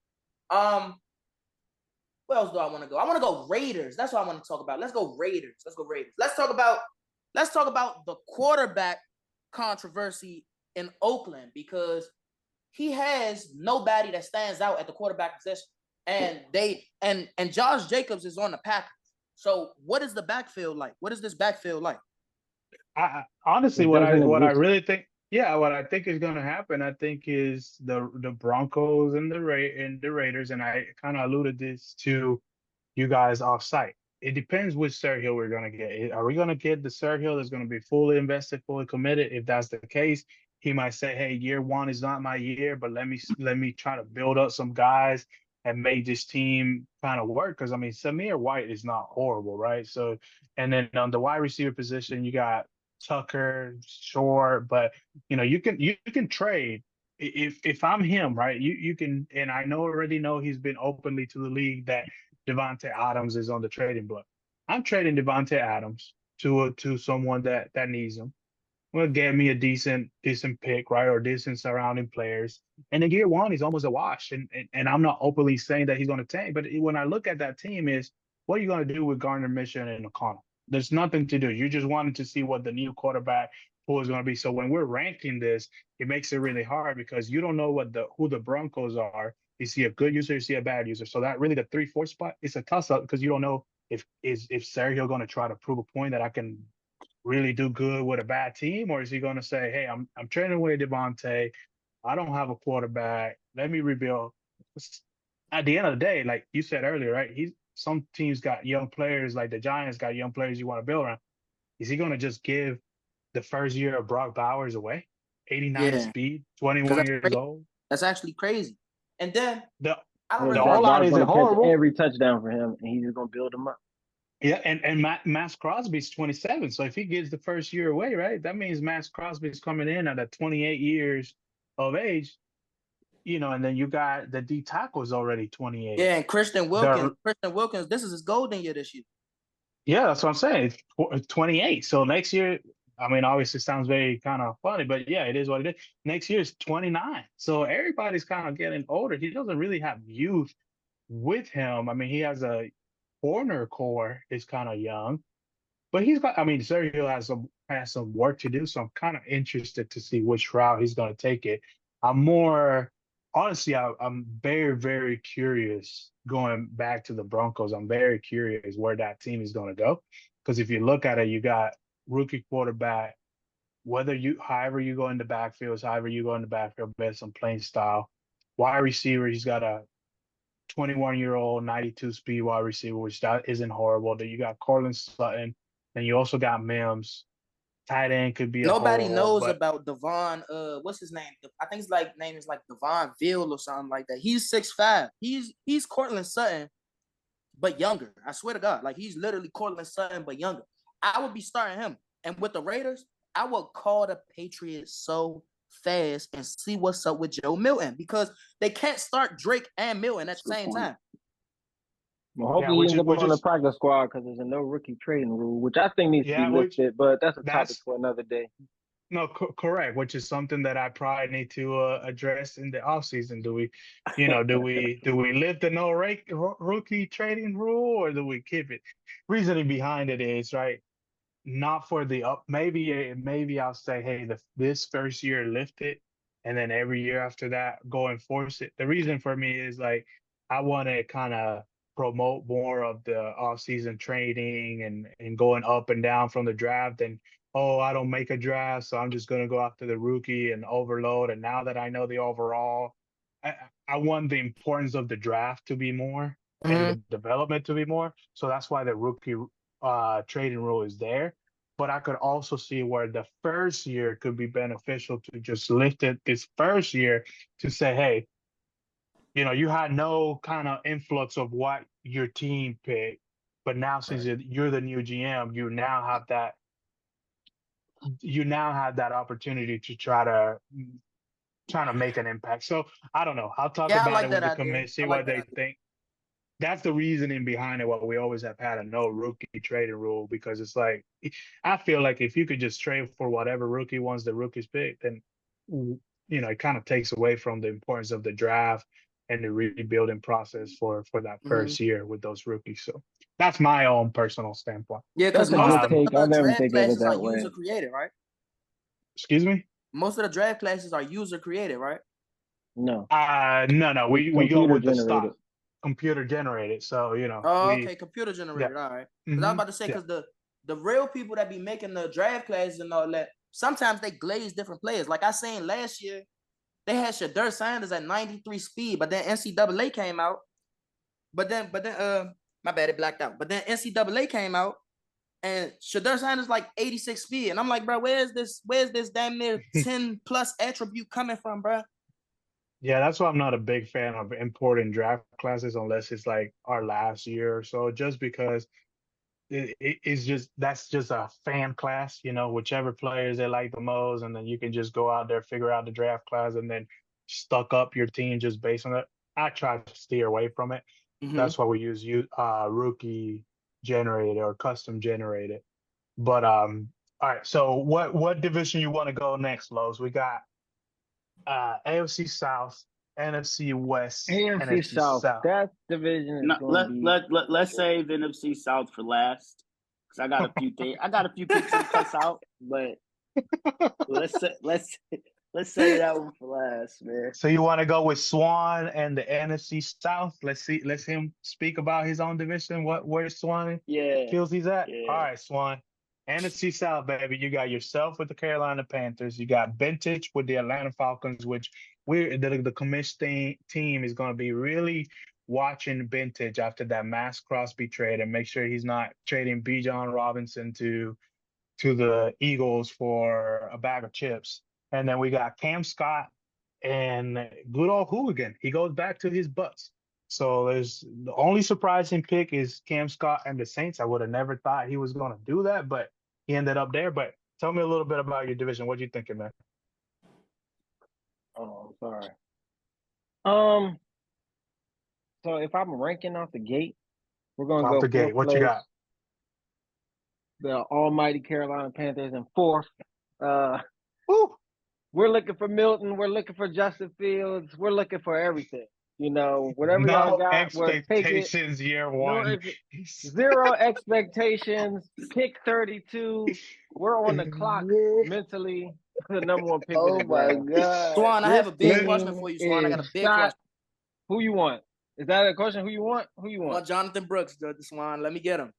Where else do I want to go? I want to go Raiders. That's what I want to talk about. Let's go Raiders. Let's talk about the quarterback controversy in Oakland because he has nobody that stands out at the quarterback position. And Josh Jacobs is on the Packers. So what is the backfield like? What is this backfield like? I honestly, what I really think, what I think is going to happen, I think is the Broncos and the Raiders, and I kind of alluded this to you guys off site. It depends which Sergio we're going to get. Are we going to get the Sergio that's going to be fully invested, fully committed? If that's the case, he might say, "Hey, year one is not my year, but let me try to build up some guys and make this team kind of work." Because I mean, Samir White is not horrible, right? So, and then on the wide receiver position, you got Tucker, Short, but you can trade. If I'm him, right? You can, and I already know he's been openly to the league that Devontae Adams is on the trading block. I'm trading Devontae Adams to someone that needs him. Will get me a decent pick, right, or decent surrounding players. And in year one, he's almost a wash. And I'm not openly saying that he's going to tank, but when I look at that team, is what are you going to do with Gardner Minshew and O'Connell? There's nothing to do. You just wanted to see what the new quarterback pool is going to be. So when we're ranking this, it makes it really hard because you don't know who the Broncos are. You see a good user, you see a bad user. So that really the 3-4 spot, it's a toss up because you don't know if Sergio going to try to prove a point that I can really do good with a bad team, or is he going to say, "Hey, I'm trading away Devontae. I don't have a quarterback. Let me rebuild." At the end of the day, like you said earlier, right? Some teams got young players, like the Giants got young players you want to build around. Is he going to just give the first year of Brock Bowers away? 89 speed, 21 years old. That's actually crazy. And then the O-line isn't horrible. Every touchdown for him, and he's just going to build him up. Yeah, and Max Crosby's 27. So if he gives the first year away, right, that means Max Crosby's coming in at 28 years of age, and then you got the D tackle's already 28. Yeah, and Christian Wilkins, this is his golden year this year. Yeah, that's what I'm saying. It's 28. So next year, I mean, obviously it sounds very kind of funny, but yeah, it is what it is. Next year is 29. So everybody's kind of getting older. He doesn't really have youth with him. I mean, he has a corner core is kind of young, but Sergio has some work to do. So I'm kind of interested to see which route he's going to take it. I'm very, very curious going back to the Broncos. I'm very curious where that team is going to go. Because if you look at it, you got rookie quarterback, however you go in the backfield, based on playing style. Wide receiver, he's got a 21-year-old 92 speed wide receiver, which that isn't horrible. Then you got Cortland Sutton, and you also got Mims. Tight end could be nobody knows about Devon. What's his name? I think his name is like Devon Ville or something like that. He's 6'5". He's Cortland Sutton, but younger. I swear to God, like he's literally Cortland Sutton, but younger. I would be starting him. And with the Raiders, I would call the Patriots so fast and see what's up with Joe Milton because they can't start Drake and Milton at the same time. Well, hopefully he ends up on the practice squad because there's a no rookie trading rule, which I think needs to be lifted, but that's a topic for another day. No, correct, which is something that I probably need to address in the offseason. Do we lift the no rookie trading rule or do we keep it? Reasoning behind it is, right, not for the up. Maybe I'll say, hey, this first year lift it, and then every year after that go enforce it. The reason for me is like I want to kind of promote more of the off-season trading and going up and down from the draft. And I don't make a draft, so I'm just going to go after the rookie and overload. And now that I know the overall, I want the importance of the draft to be more and the development to be more. So that's why the rookie trading rule is there. But I could also see where the first year could be beneficial to just lift it this first year to say, hey, you had no kind of influx of what your team picked, but now since you're the new GM, you now have that opportunity to try to make an impact. So I don't know. I'll talk about it with the committee, see what they think. That's the reasoning behind it. What we always have had a no rookie trading rule, because it's like I feel like if you could just trade for whatever rookie wants the rookies pick, then it kind of takes away from the importance of the draft and the rebuilding process for that first year with those rookies. So that's my own personal standpoint. Yeah, because most of the draft classes are user created, right? Excuse me? Most of the draft classes are user created, right? No, No. it's We go computer with the generated. stock, computer generated. So Oh, we okay, computer yeah. generated. All right. Because I was Hmm. about to say, Yeah. because the real people that be making the draft classes and all that, sometimes they glaze different players. Like I seen last year, they had Shedeur Sanders at 93 speed, but then NCAA came out. But then my bad, it blacked out. But then NCAA came out and Shedeur Sanders like 86 speed. And I'm like, bro, where's this damn near 10 plus attribute coming from, bro? Yeah, that's why I'm not a big fan of importing draft classes unless it's like our last year or so, just because it's just that's just a fan class, whichever players they like the most, and then you can just go out there, figure out the draft class, and then stuck up your team just based on it. I try to steer away from it. Mm-hmm. That's why we use rookie generated or custom generated. But all right. So what division you want to go next, Lowe's? We got AFC South, NFC West, AFC NFC South. South. That division is No, going to be. let's save NFC South for last because I got a few things. I got a few picks to cuss out, but let's save that one for last, man. So you want to go with Swan and the NFC South? Let's him speak about his own division. Where Swan Yeah, feels he's at? yeah. All right, Swan. NFC South, baby. You got yourself with the Carolina Panthers. You got Vintage with the Atlanta Falcons, which the commission team is going to be really watching Vintage after that Mass Crosby trade and make sure he's not trading Bijan Robinson to the Eagles for a bag of chips. And then we got Cam Scott and good old Hooligan. He goes back to his butts. So there's the only surprising pick is Cam Scott and the Saints. I would have never thought he was going to do that, but he ended up there. But tell me a little bit about your division. What you thinking, man? Oh, sorry. So if I'm ranking off the gate, we're gonna Off go the gate, fourth what place. you got? The almighty Carolina Panthers in fourth. Woo. We're looking for Milton. We're looking for Justin Fields. We're looking for everything. Whatever y'all No got, we'll take it. expectations year No one. zero expectations. Pick 32. We're on the clock mentally. The number one pick in Oh the my draft. God. Swan, I have a big This question team for you, Swan. I got a is big shot. question. Who you want? Is that a question? Who you want? Who you I want? want Jonathan Brooks, Swan. Let me get him.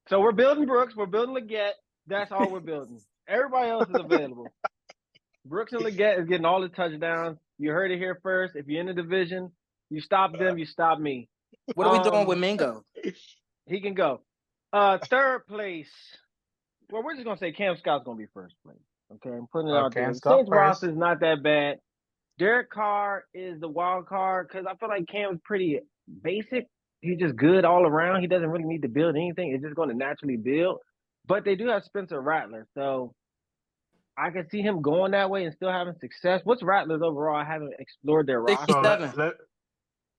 So we're building Brooks. We're building Leggett. That's all we're building. Everybody else is available. Brooks and Leggett is getting all the touchdowns. You heard it here first. If you're in the division, you stop them, you stop me. What are we doing with Mingo? He can go. Third place. Well, we're just gonna say Cam Scott's gonna be first place. Okay, I'm putting it out there. Cam Scott Saints first. roster is not that bad. Derek Carr is the wild card because I feel like Cam's pretty basic. He's just good all around. He doesn't really need to build anything. It's just going to naturally build. But they do have Spencer Rattler, so I can see him going that way and still having success. What's Rattler's overall? I haven't explored their roster. 67.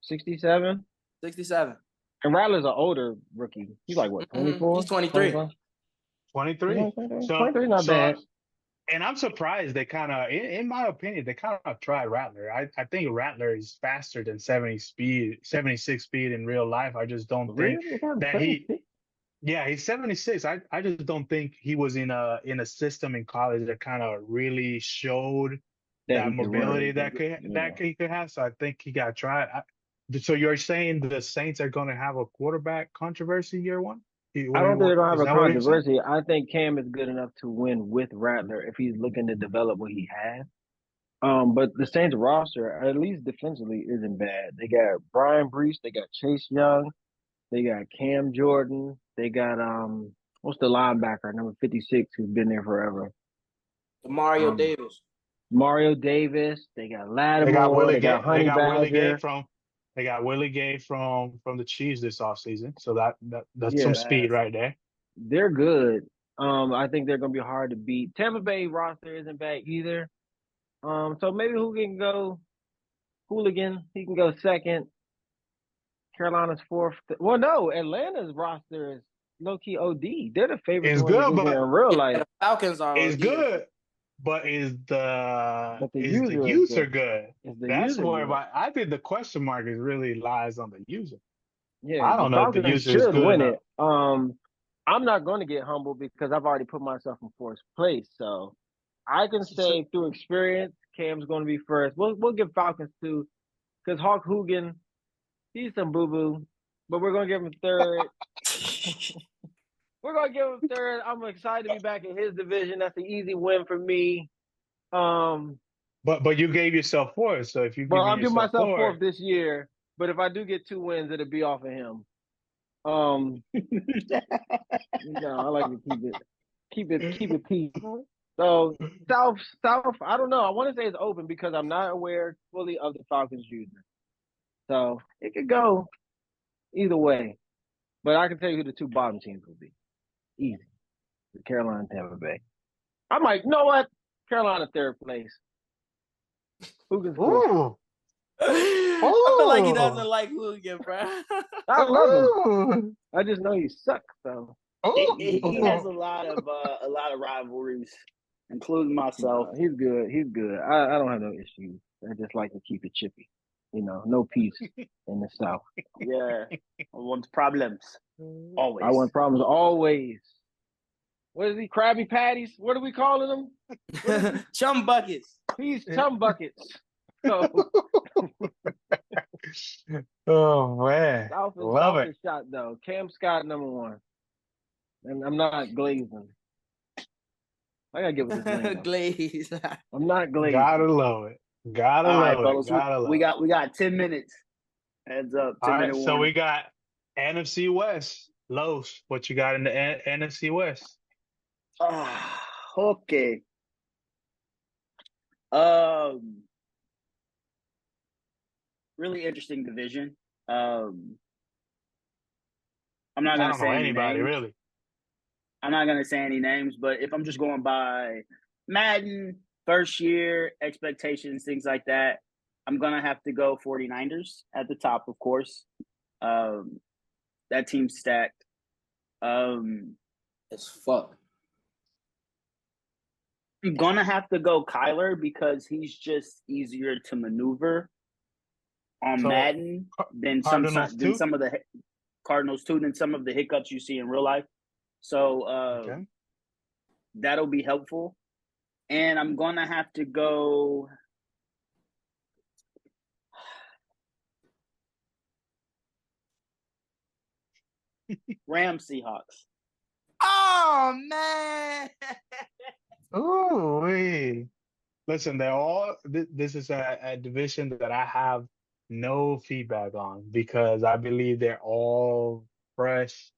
67? 67. And Rattler's an older rookie. He's like, what, 24? He's 23. 23. 23 not bad. And I'm surprised they kind of, in my opinion, they kind of tried Rattler. I think Rattler is faster than 76 speed in real life. I just don't think that he's 76. I just don't think he was in a system in college that kind of really showed that mobility that he could have. So I think he got tried. So you're saying the Saints are going to have a quarterback controversy year one? I don't think they're going to have a controversy. I think Cam is good enough to win with Rattler if he's looking to develop what he has. But the Saints roster, at least defensively, isn't bad. They got Brian Brees, they got Chase Young, they got Cam Jordan, they got what's the linebacker, number 56, who's been there forever? Mario Davis. Mario Davis. They got Lattimore. They got Willie Gay. Honey Badger. They got Willie Gay from the Chiefs this offseason. So that's some speed right there. They're good. I think they're gonna be hard to beat. Tampa Bay roster isn't bad either. So maybe who can go? Hooligan, he can go second. Carolina's fourth. Well, no, Atlanta's roster is low key OD. They're the favorite. It's good, but in real life, the Falcons are. It's good. But is the user good? That's where I think the question mark really lies on the user. Yeah, I don't know if the user is good win enough. it. I'm not going to get humbled because I've already put myself in fourth place. So I can say through experience, Cam's going to be first. We'll give Falcons two because Hawk Hoogan, he's some boo boo, but we're going to give him third. We're going to give him third. I'm excited to be back in his division. That's an easy win for me. But you gave yourself fourth, so if you give I'm giving yourself myself fourth this year. But if I do get 2 wins, it'll be off of him. I like to keep it peaceful. So South, I don't know. I want to say it's open because I'm not aware fully of the Falcons user. So it could go either way. But I can tell you who the 2 bottom teams will be. Easy. The Carolina and Tampa Bay. I might, you know what? Carolina third place. Hoogan's fourth. I feel like he doesn't like Hoogan, bro. I love him. I just know he sucks. So he has a lot of rivalries, including myself. He's good. I don't have no issues. I just like to keep it chippy. No peace in the South. Yeah, I want problems. Always. I want problems always. What is he? Krabby Patties? What are we calling them? Chum buckets. He's chum buckets. So, oh man, love it. Shot though. Cam Scott #1, and I'm not glazing. I gotta give it this name. Glaze. I'm not glazing. Gotta love it. Gotta love it. We got 10 minutes. Heads up. 10 All right, minute so warning. we got NFC West. Los, what you got in the NFC West? Okay. Really interesting division. I'm not gonna say anybody names. really. I'm not gonna say any names, but if I'm just going by Madden, first year, expectations, things like that, I'm gonna have to go 49ers at the top, of course. That team's stacked. As fuck. I'm gonna have to go Kyler because he's just easier to maneuver on Madden than some of the Cardinals too, than some of the hiccups you see in real life. So that'll be helpful. And I'm gonna have to go Rams Seahawks. Oh man. Ooh, listen, they're all. This is a division that I have no feedback on because I believe they're all fresh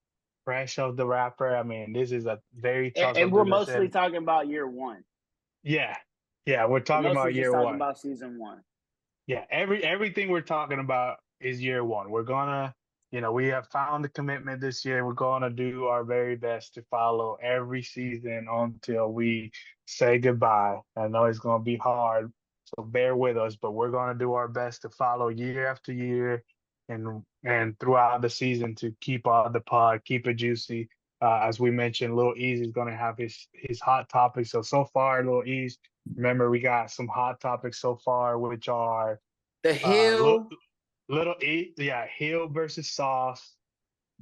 off the wrapper. I mean, this is a very tough. And we're mostly talking about year one. Yeah, we're talking about year one. Talking about season one. Yeah, everything we're talking about is year one. We're gonna, we have found the commitment this year. We're gonna do our very best to follow every season until we say goodbye. I know it's gonna be hard, so bear with us, but we're gonna do our best to follow year after year and throughout the season to keep the pod, keep it juicy. As we mentioned, Lil East is gonna have his hot topics. So far, Lil East, remember we got some hot topics so far, which are the Hill. Little E, Hill versus Sauce,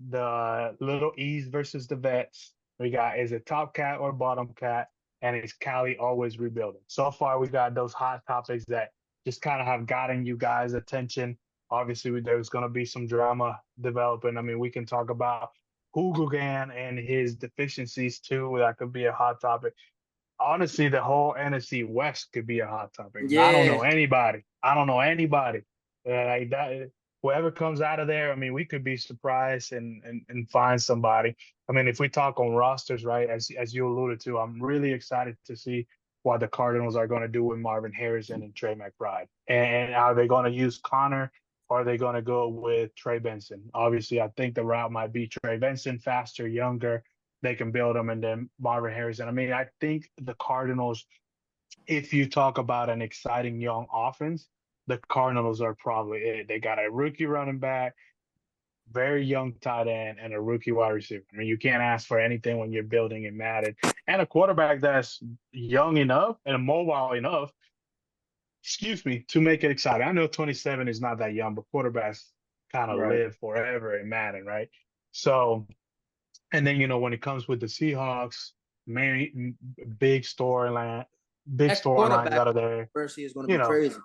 the Little East versus the Vets. We got is it top cat or bottom cat, and is Cali always rebuilding? So far, we got those hot topics that just kind of have gotten you guys' attention. Obviously, there's going to be some drama developing. I mean, we can talk about Hoogan and his deficiencies too. That could be a hot topic. Honestly, the whole NFC West could be a hot topic. Yeah. I don't know anybody. Like that, whoever comes out of there, I mean, we could be surprised and find somebody. I mean, if we talk on rosters, right, as you alluded to, I'm really excited to see what the Cardinals are going to do with Marvin Harrison and Trey McBride. And are they going to use Connor or are they going to go with Trey Benson? Obviously, I think the route might be Trey Benson, faster, younger. They can build him, and then Marvin Harrison. I mean, I think the Cardinals, if you talk about an exciting young offense, the Cardinals are probably it. They got a rookie running back, very young tight end, and a rookie wide receiver. I mean, you can't ask for anything when you're building in Madden. And a quarterback that's young enough and mobile enough, to make it exciting. I know 27 is not that young, but quarterbacks kind of live forever in Madden, right? So, and then, when it comes with the Seahawks, big storyline big That storylines quarterback out of there. Percy is going to You be know, crazy.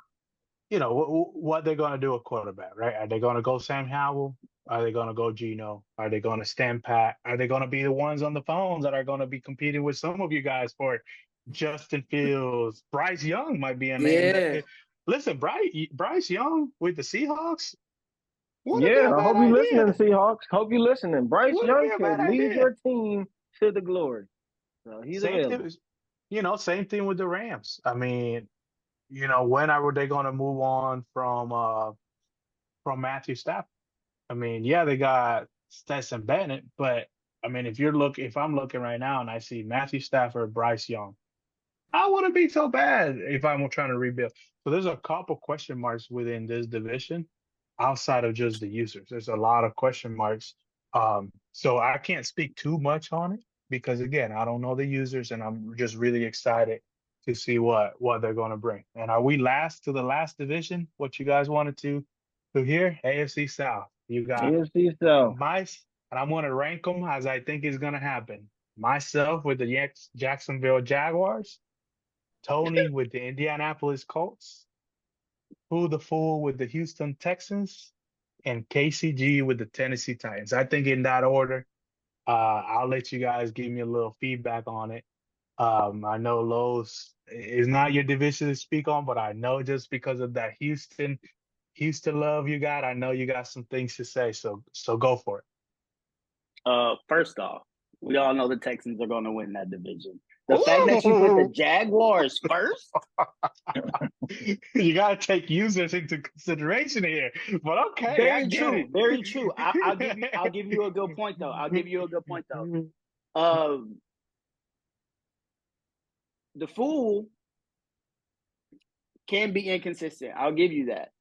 what they're going to do at quarterback, right? Are they going to go Sam Howell? Are they going to go Geno? Are they going to stand pat? Are they going to be the ones on the phones that are going to be competing with some of you guys for Justin Fields? Bryce Young might be a name Yeah. that. Listen, Bryce Young with the Seahawks wouldn't be Yeah, a I bad hope you're listening, idea. Seahawks. Hope you're listening. Bryce Wouldn't be Young a could bad lead idea. your team to the glory. So he's Same available. thing, same thing with the Rams. I mean, when are they going to move on from Matthew Stafford? I mean, yeah, they got Stetson Bennett, but I mean, if I'm looking right now and I see Matthew Stafford, Bryce Young, I wouldn't be so bad if I'm trying to rebuild. So there's a couple question marks within this division outside of just the users. There's a lot of question marks. So I can't speak too much on it because again, I don't know the users and I'm just really excited to see what they're going to bring. And are we last to the last division? What you guys wanted to hear? AFC South. You got AFC South. and I'm going to rank them as I think is going to happen. Myself with the Jacksonville Jaguars, Tony with the Indianapolis Colts, Who the Fool with the Houston Texans, and KCG with the Tennessee Titans. I think in that order. I'll let you guys give me a little feedback on it. I know Lowe's is not your division to speak on, but I know just because of that Houston love you got, I know you got some things to say. So go for it. First off, we all know the Texans are going to win that division. The fact that you put the Jaguars first, you got to take users into consideration here. But okay, very true, very true. I'll give you a good point though. The Fool can be inconsistent. I'll give you that.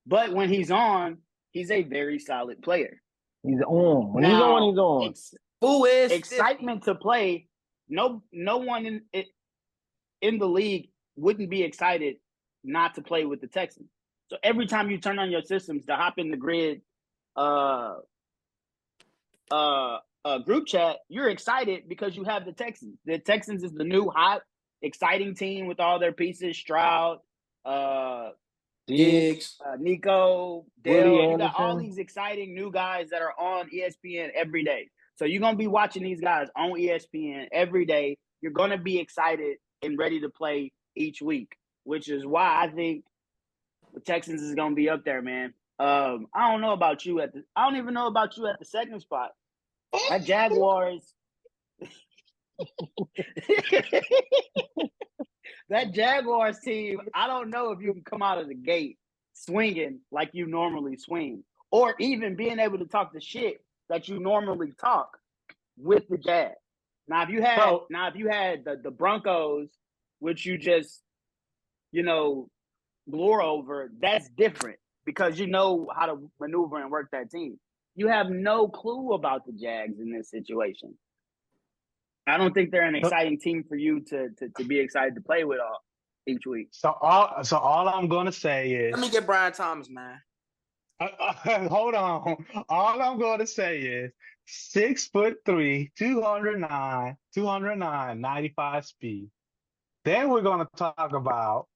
But when he's on, he's a very solid player. He's on. When he's on. Fool is excitement to play. No one in the league wouldn't be excited not to play with the Texans. So every time you turn on your systems to hop in the grid group chat, you're excited because you have the Texans. The Texans is the new hot, exciting team with all their pieces. Stroud, Diggs, Nico, Dale. You got all these exciting new guys that are on ESPN every day. So you're going to be watching these guys on ESPN every day. You're going to be excited and ready to play each week, which is why I think the Texans is going to be up there, man. I don't know about you I don't even know about you at the second spot. That Jaguars. That Jaguars team, I don't know if you can come out of the gate swinging like you normally swing, or even being able to talk the shit that you normally talk with the Jazz. Now, if you had the Broncos, which you just, glore over, that's different because you know how to maneuver and work that team. You have no clue about the Jags in this situation. I don't think they're an exciting team for you to be excited to play with each week. So all I'm gonna say is, let me get Brian Thomas, man. Hold on. All I'm going to say is 6'3", 209, 95 speed. Then we're going to talk about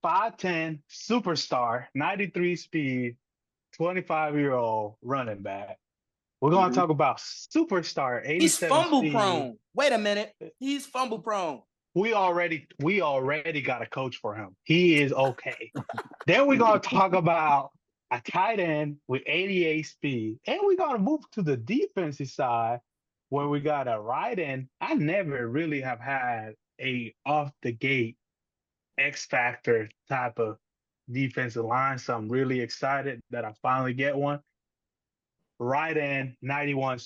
5'10", superstar, 93 speed, 25-year-old running back. We're going to talk about superstar, 87 He's fumble speed. prone. Wait a minute. He's fumble prone. We already got a coach for him. He is okay. Then we're going to talk about a tight end with 88 speed. And we're going to move to the defensive side where we got a right end. I never really have had a off-the-gate X-Factor type of defensive line, so I'm really excited that I finally get one. Right end, 91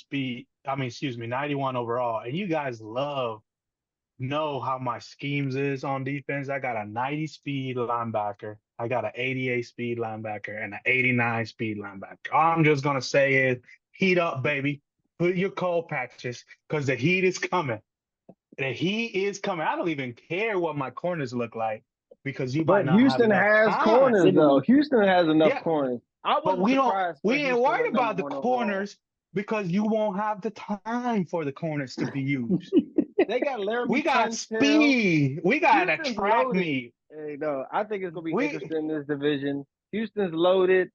overall. And you guys know how my schemes is on defense. I got a 90 speed linebacker. I got an 88 speed linebacker and an 89 speed linebacker. All I'm just going to say is heat up, baby. Put your cold patches because the heat is coming. The heat is coming. I don't even care what my corners look like because you might not Houston have has time. corners, though. Houston has enough corners. But we ain't worried about the corners because you won't have the time for the corners to be used. They got Laramie We got Tunsil. speed. We got a Houston's track loaded. meet. Hey, no, I think it's gonna be We interesting in this division. Houston's loaded.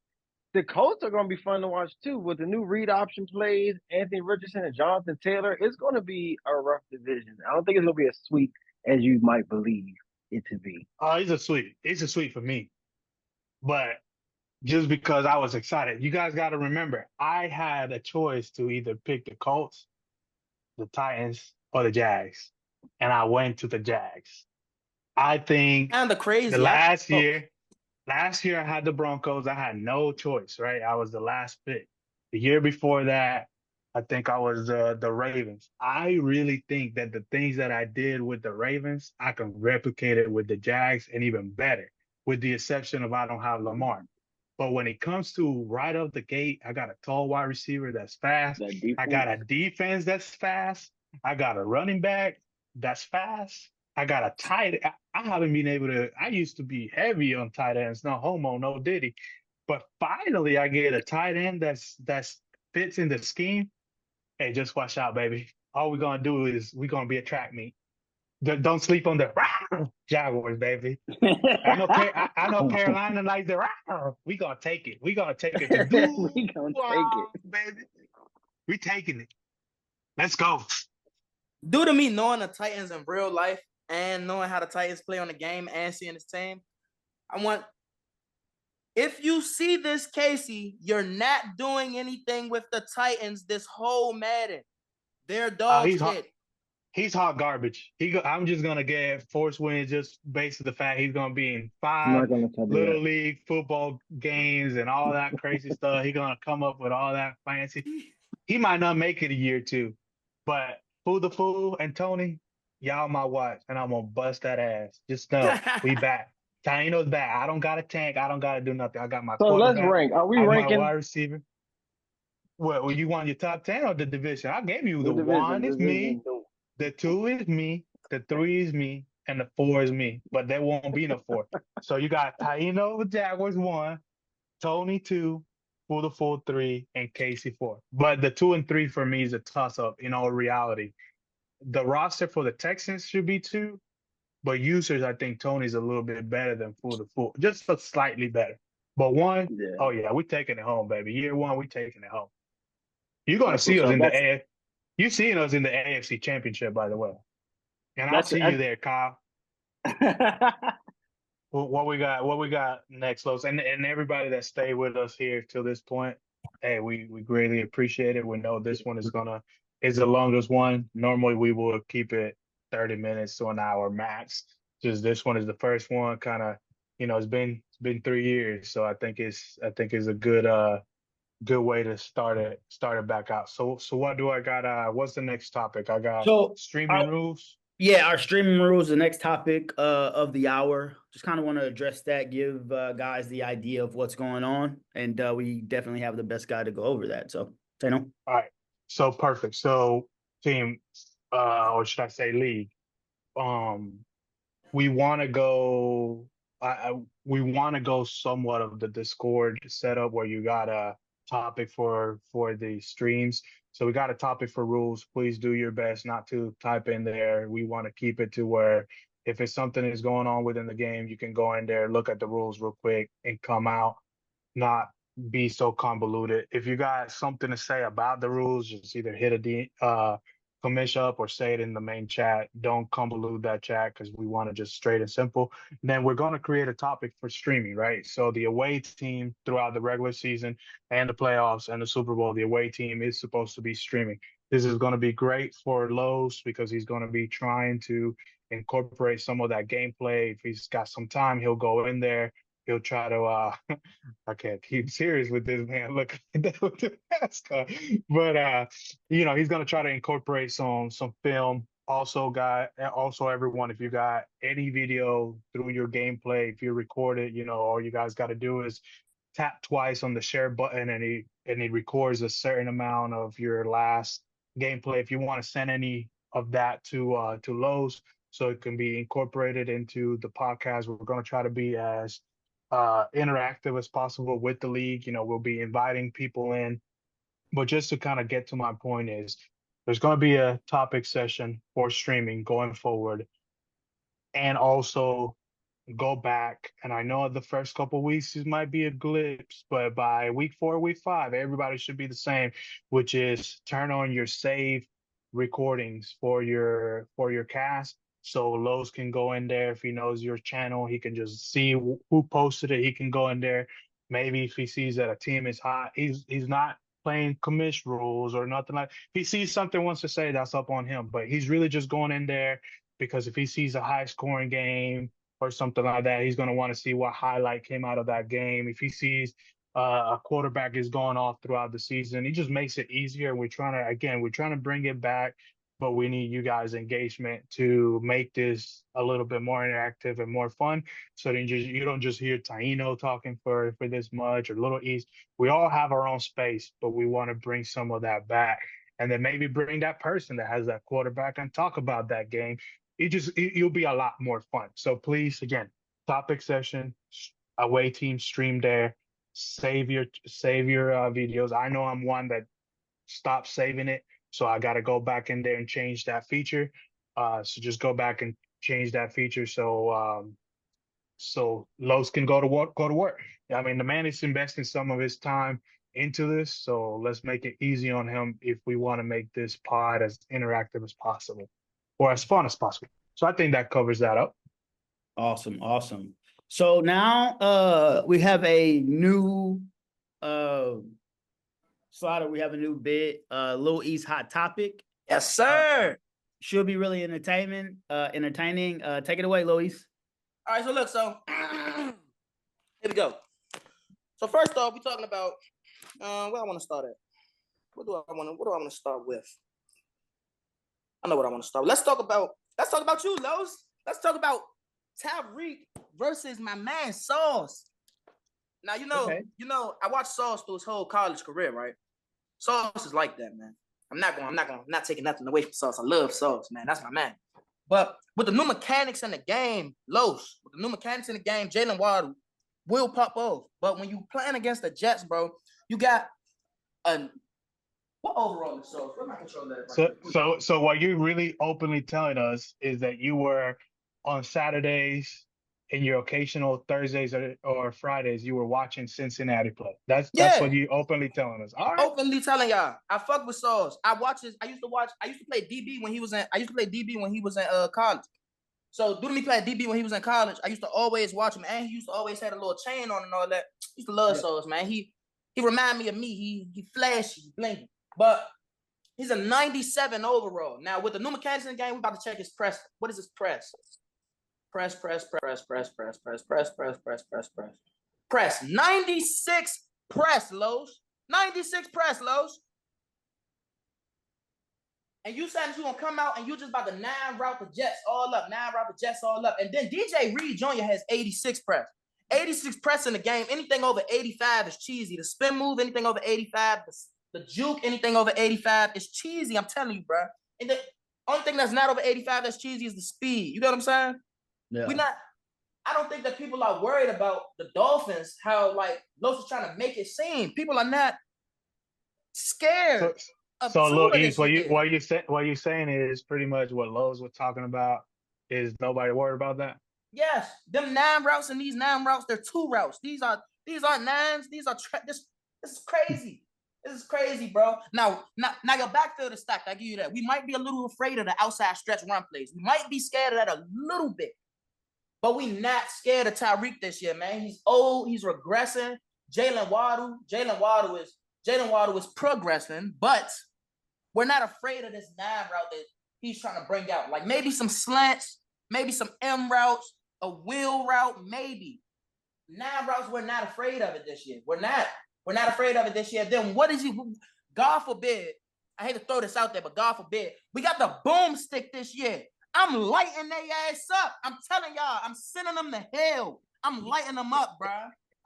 The Colts are gonna be fun to watch too with the new read option plays, Anthony Richardson and Jonathan Taylor. It's gonna be a rough division. I don't think it's gonna be as sweet as you might believe it to be. oh, he's a sweet. It's a sweet for me. But just because I was excited, you guys got to remember, I had a choice to either pick the Colts, the Titans, or the Jags, and I went to the Jags. I think And the the crazy. last year I had the Broncos. I had no choice, right? I was the last pick. The year before that, I think I was the Ravens. I really think that the things that I did with the Ravens, I can replicate it with the Jags and even better, with the exception of I don't have Lamar. But when it comes to right off the gate, I got a tall wide receiver that's fast. That I got a defense. defense that's fast. I got a running back that's fast. I got a tight. I haven't been able to. I used to be heavy on tight ends. No homo, no diddy. But finally, I get a tight end that's fits in the scheme. Hey, just watch out, baby. All we're gonna do is we're gonna be a track meet. Don't sleep on the Jaguars, baby. I know Carolina like the we gonna take it. We gonna take it to We gonna take it. baby. We taking it. Let's go. Due to me knowing the Titans in real life and knowing how the Titans play on the game and seeing this team, if you see this, Casey, you're not doing anything with the Titans this whole Madden. They're dog He's hot. shit. He's hot garbage. I'm just gonna get force wins just based on the fact he's gonna be in I'm not 5 gonna tell you little that. league football games and all that crazy stuff. He's gonna come up with all that fancy. He might not make it a year two, but Fool the Fool and Tony, y'all my watch, and I'm gonna bust that ass. Just know we back. Taino's back. I don't got a tank. I don't gotta do nothing. I got my So let's quarterback. rank. Are we I have my ranking wide receiver. Well, you want your top 10 or the division? I gave you the the division? one is me, the 2 is me, the 3 is me, and the 4 is me. But there won't be no 4. So you got Taino with Jaguars 1, Tony 2, for the full 3, and Casey 4. But the 2 and 3 for me is a toss up in all reality. The roster for the Texans should be 2, but users, I think Tony's a little bit better than Full the Full, just a slightly better. But 1, Yeah. oh yeah, we taking it home, baby. Year 1, we taking it home. You're gonna That's see what's us up. in the AF. You seeing us in the AFC Championship, by the way. And I'll see you there, Kyle. What we got next, Los, and everybody that stayed with us here till this point. Hey, we greatly appreciate it. We know this one is the longest one. Normally we will keep it 30 minutes to an hour max. Just this one is the first one. Kind of, it's been 3 years, so I think it's a good way to start it back out. So what do I got? What's the next topic? I got streaming rules. Yeah, our streaming rules, the next topic of the hour. Just kind of want to address that, give guys the idea of what's going on, and we definitely have the best guy to go over that. So, Tano. All right. So perfect. So team, or should I say league? We want to go. We want to go somewhat of the Discord setup where you got a topic for the streams. So we got a topic for rules. Please do your best not to type in there. We want to keep it to where if it's something that's going on within the game, you can go in there, look at the rules real quick, and come out. Not be so convoluted. If you got something to say about the rules, just either hit a commish up or say it in the main chat. Don't convolute that chat because we want to just straight and simple. And then we're going to create a topic for streaming, right? So the away team throughout the regular season and the playoffs and the Super Bowl, the away team is supposed to be streaming. This is going to be great for Lowe's because he's going to be trying to incorporate some of that gameplay. If he's got some time, he'll go in there. He'll try to I can't keep serious with this man. Look at that with the mask on. But he's gonna try to incorporate some film. Also everyone, if you got any video through your gameplay, if you record it, all you guys gotta do is tap twice on the share button and he records a certain amount of your last gameplay. If you want to send any of that to Lowe's so it can be incorporated into the podcast, we're gonna try to be as interactive as possible with the league. We'll be inviting people in. But just to kind of get to my point is there's going to be a topic session for streaming going forward, and also go back. And I know the first couple of weeks it might be a glimpse, but by week 4, week 5, everybody should be the same, which is turn on your save recordings for your cast. So Lowe's can go in there if he knows your channel, he can just see who posted it. He can go in there. Maybe if he sees that a team is hot, he's not playing commish rules or nothing like. If he sees something wants to say, that's up on him. But he's really just going in there because if he sees a high scoring game or something like that, he's going to want to see what highlight came out of that game. If he sees a quarterback is going off throughout the season, he just makes it easier. We're trying to bring it back, but we need you guys' engagement to make this a little bit more interactive and more fun. So then you don't just hear Taino talking for this much or Little East. We all have our own space, but we want to bring some of that back. And then maybe bring that person that has that quarterback and talk about that game. You'll be a lot more fun. So please, again, topic session, away team stream there. Save your videos. I know I'm one that stopped saving it, so I got to go back in there and change that feature. So just go back and change that feature so Los can go to work. I mean, the man is investing some of his time into this, so let's make it easy on him if we want to make this pod as interactive as possible or as fun as possible. So I think that covers that up. Awesome. So now we have a new slider. We have a new bit, Lil East Hot Topic. Yes, sir. Should be really entertaining. Take it away, Lil East. All right, so look, here we go. So first off, we're talking about where I want to start at. What do I want to start with? I know what I want to start with. Let's talk about you, Los. Let's talk about Tyreek versus my man Sauce. Now you know, I watched Sauce through his whole college career, right? Sauce is like that, man. I'm not taking nothing away from Sauce. I love Sauce, man. That's my man. But with the new mechanics in the game, Jalen Waddle will pop off. But when you playing against the Jets, bro, you got what overall is Sauce? Where my controller at? So what you're really openly telling us is that you were on Saturdays and your occasional Thursdays or Fridays, you were watching Cincinnati play. That's what you openly telling us. All right. Openly telling y'all, I fuck with Sauce. I used to play DB when he was in college. So due to me playing DB when he was in college, I used to always watch him, and he used to always have a little chain on and all that. I used to love Sauce, man. He remind me of me. He flashy, blinking. But he's a 97 overall. Now, with the new mechanics in the game, we're about to check his press. What is his press? Press. 96 press, Los. 96 press, Los. And you said you're going to come out and you just about to 9 route the Jets all up. And then DJ Reed Jr. has 86 press. 86 press in the game. Anything over 85 is cheesy. The spin move, anything over 85, the juke, anything over 85 is cheesy. I'm telling you, bro. And the only thing that's not over 85 that's cheesy is the speed. You know what I'm saying? Yeah. I don't think that people are worried about the Dolphins, how like Los is trying to make it seem. People are not scared. So Lil East, what you saying is pretty much what Lowe's was talking about. Is nobody worried about that? Yes, them 9 routes and these 9 routes, they're 2 routes. These aren't 9s. These are this is crazy. This is crazy, bro. Now your backfield is stacked. I give you that. We might be a little afraid of the outside stretch run plays. We might be scared of that a little bit. But we not scared of Tyreek this year, man. He's old. He's regressing. Jalen Waddle is progressing, but we're not afraid of this 9 route that he's trying to bring out. Like maybe some slants, maybe some M routes, a wheel route, maybe. 9 routes, we're not afraid of it this year. We're not afraid of it this year. Then what is he? God forbid. I hate to throw this out there, but God forbid. We got the boomstick this year. I'm lighting their ass up. I'm telling y'all, I'm sending them to hell. I'm lighting them up, bro.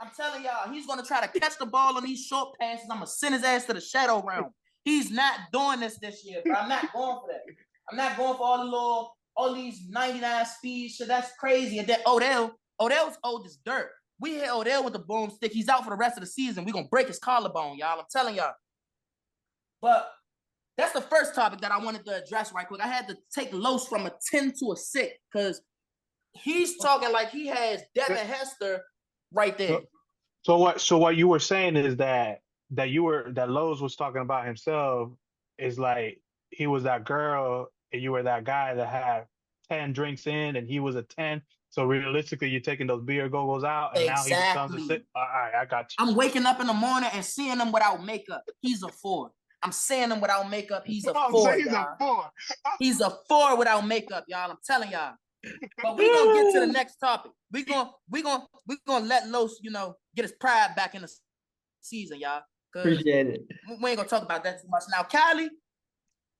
I'm telling y'all, he's going to try to catch the ball on these short passes. I'm going to send his ass to the shadow realm. He's not doing this year, bro. I'm not going for that. I'm not going for all these 99 speed shit. That's crazy. And then Odell's old as dirt. We hit Odell with the boomstick. He's out for the rest of the season. We're going to break his collarbone, y'all. I'm telling y'all. But that's the first topic that I wanted to address right quick. I had to take Los from a 10 to a 6 because he's talking like he has Devin Hester right there. So what you were saying is that Lowe's was talking about himself is like he was that girl and you were that guy that had 10 drinks in and he was a 10. So realistically, you're taking those beer goggles out and now he becomes a 6. All right, I got you. I'm waking up in the morning and seeing him without makeup. He's a 4. I'm seeing him without makeup. He's a 4. He's a 4. He's a 4 without makeup, y'all. I'm telling y'all. But we're gonna get to the next topic. We're gonna let Los, get his pride back in the season, y'all. Appreciate it. We ain't gonna talk about that too much. Now, Cali,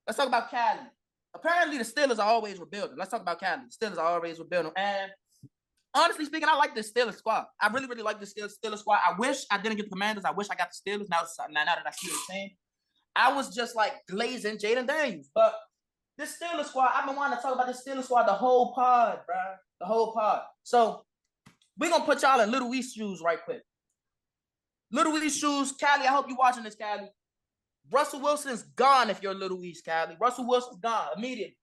let's talk about Cali. Apparently, the Steelers are always rebuilding. Let's talk about Cali. The Steelers are always rebuilding. And honestly speaking, I like this Steelers squad. I really, really like the Steelers squad. I wish I didn't get the Commanders. I wish I got the Steelers. Now that I see what I'm saying, I was just like glazing Jaden Daniels. But this Steelers squad, I've been wanting to talk about this Steelers squad the whole pod, bro. The whole pod. So we're going to put y'all in Lil East shoes right quick. Lil East shoes. Cali, I hope you're watching this, Cali. Russell Wilson's gone if you're Lil East, Cali. Russell Wilson's gone immediately.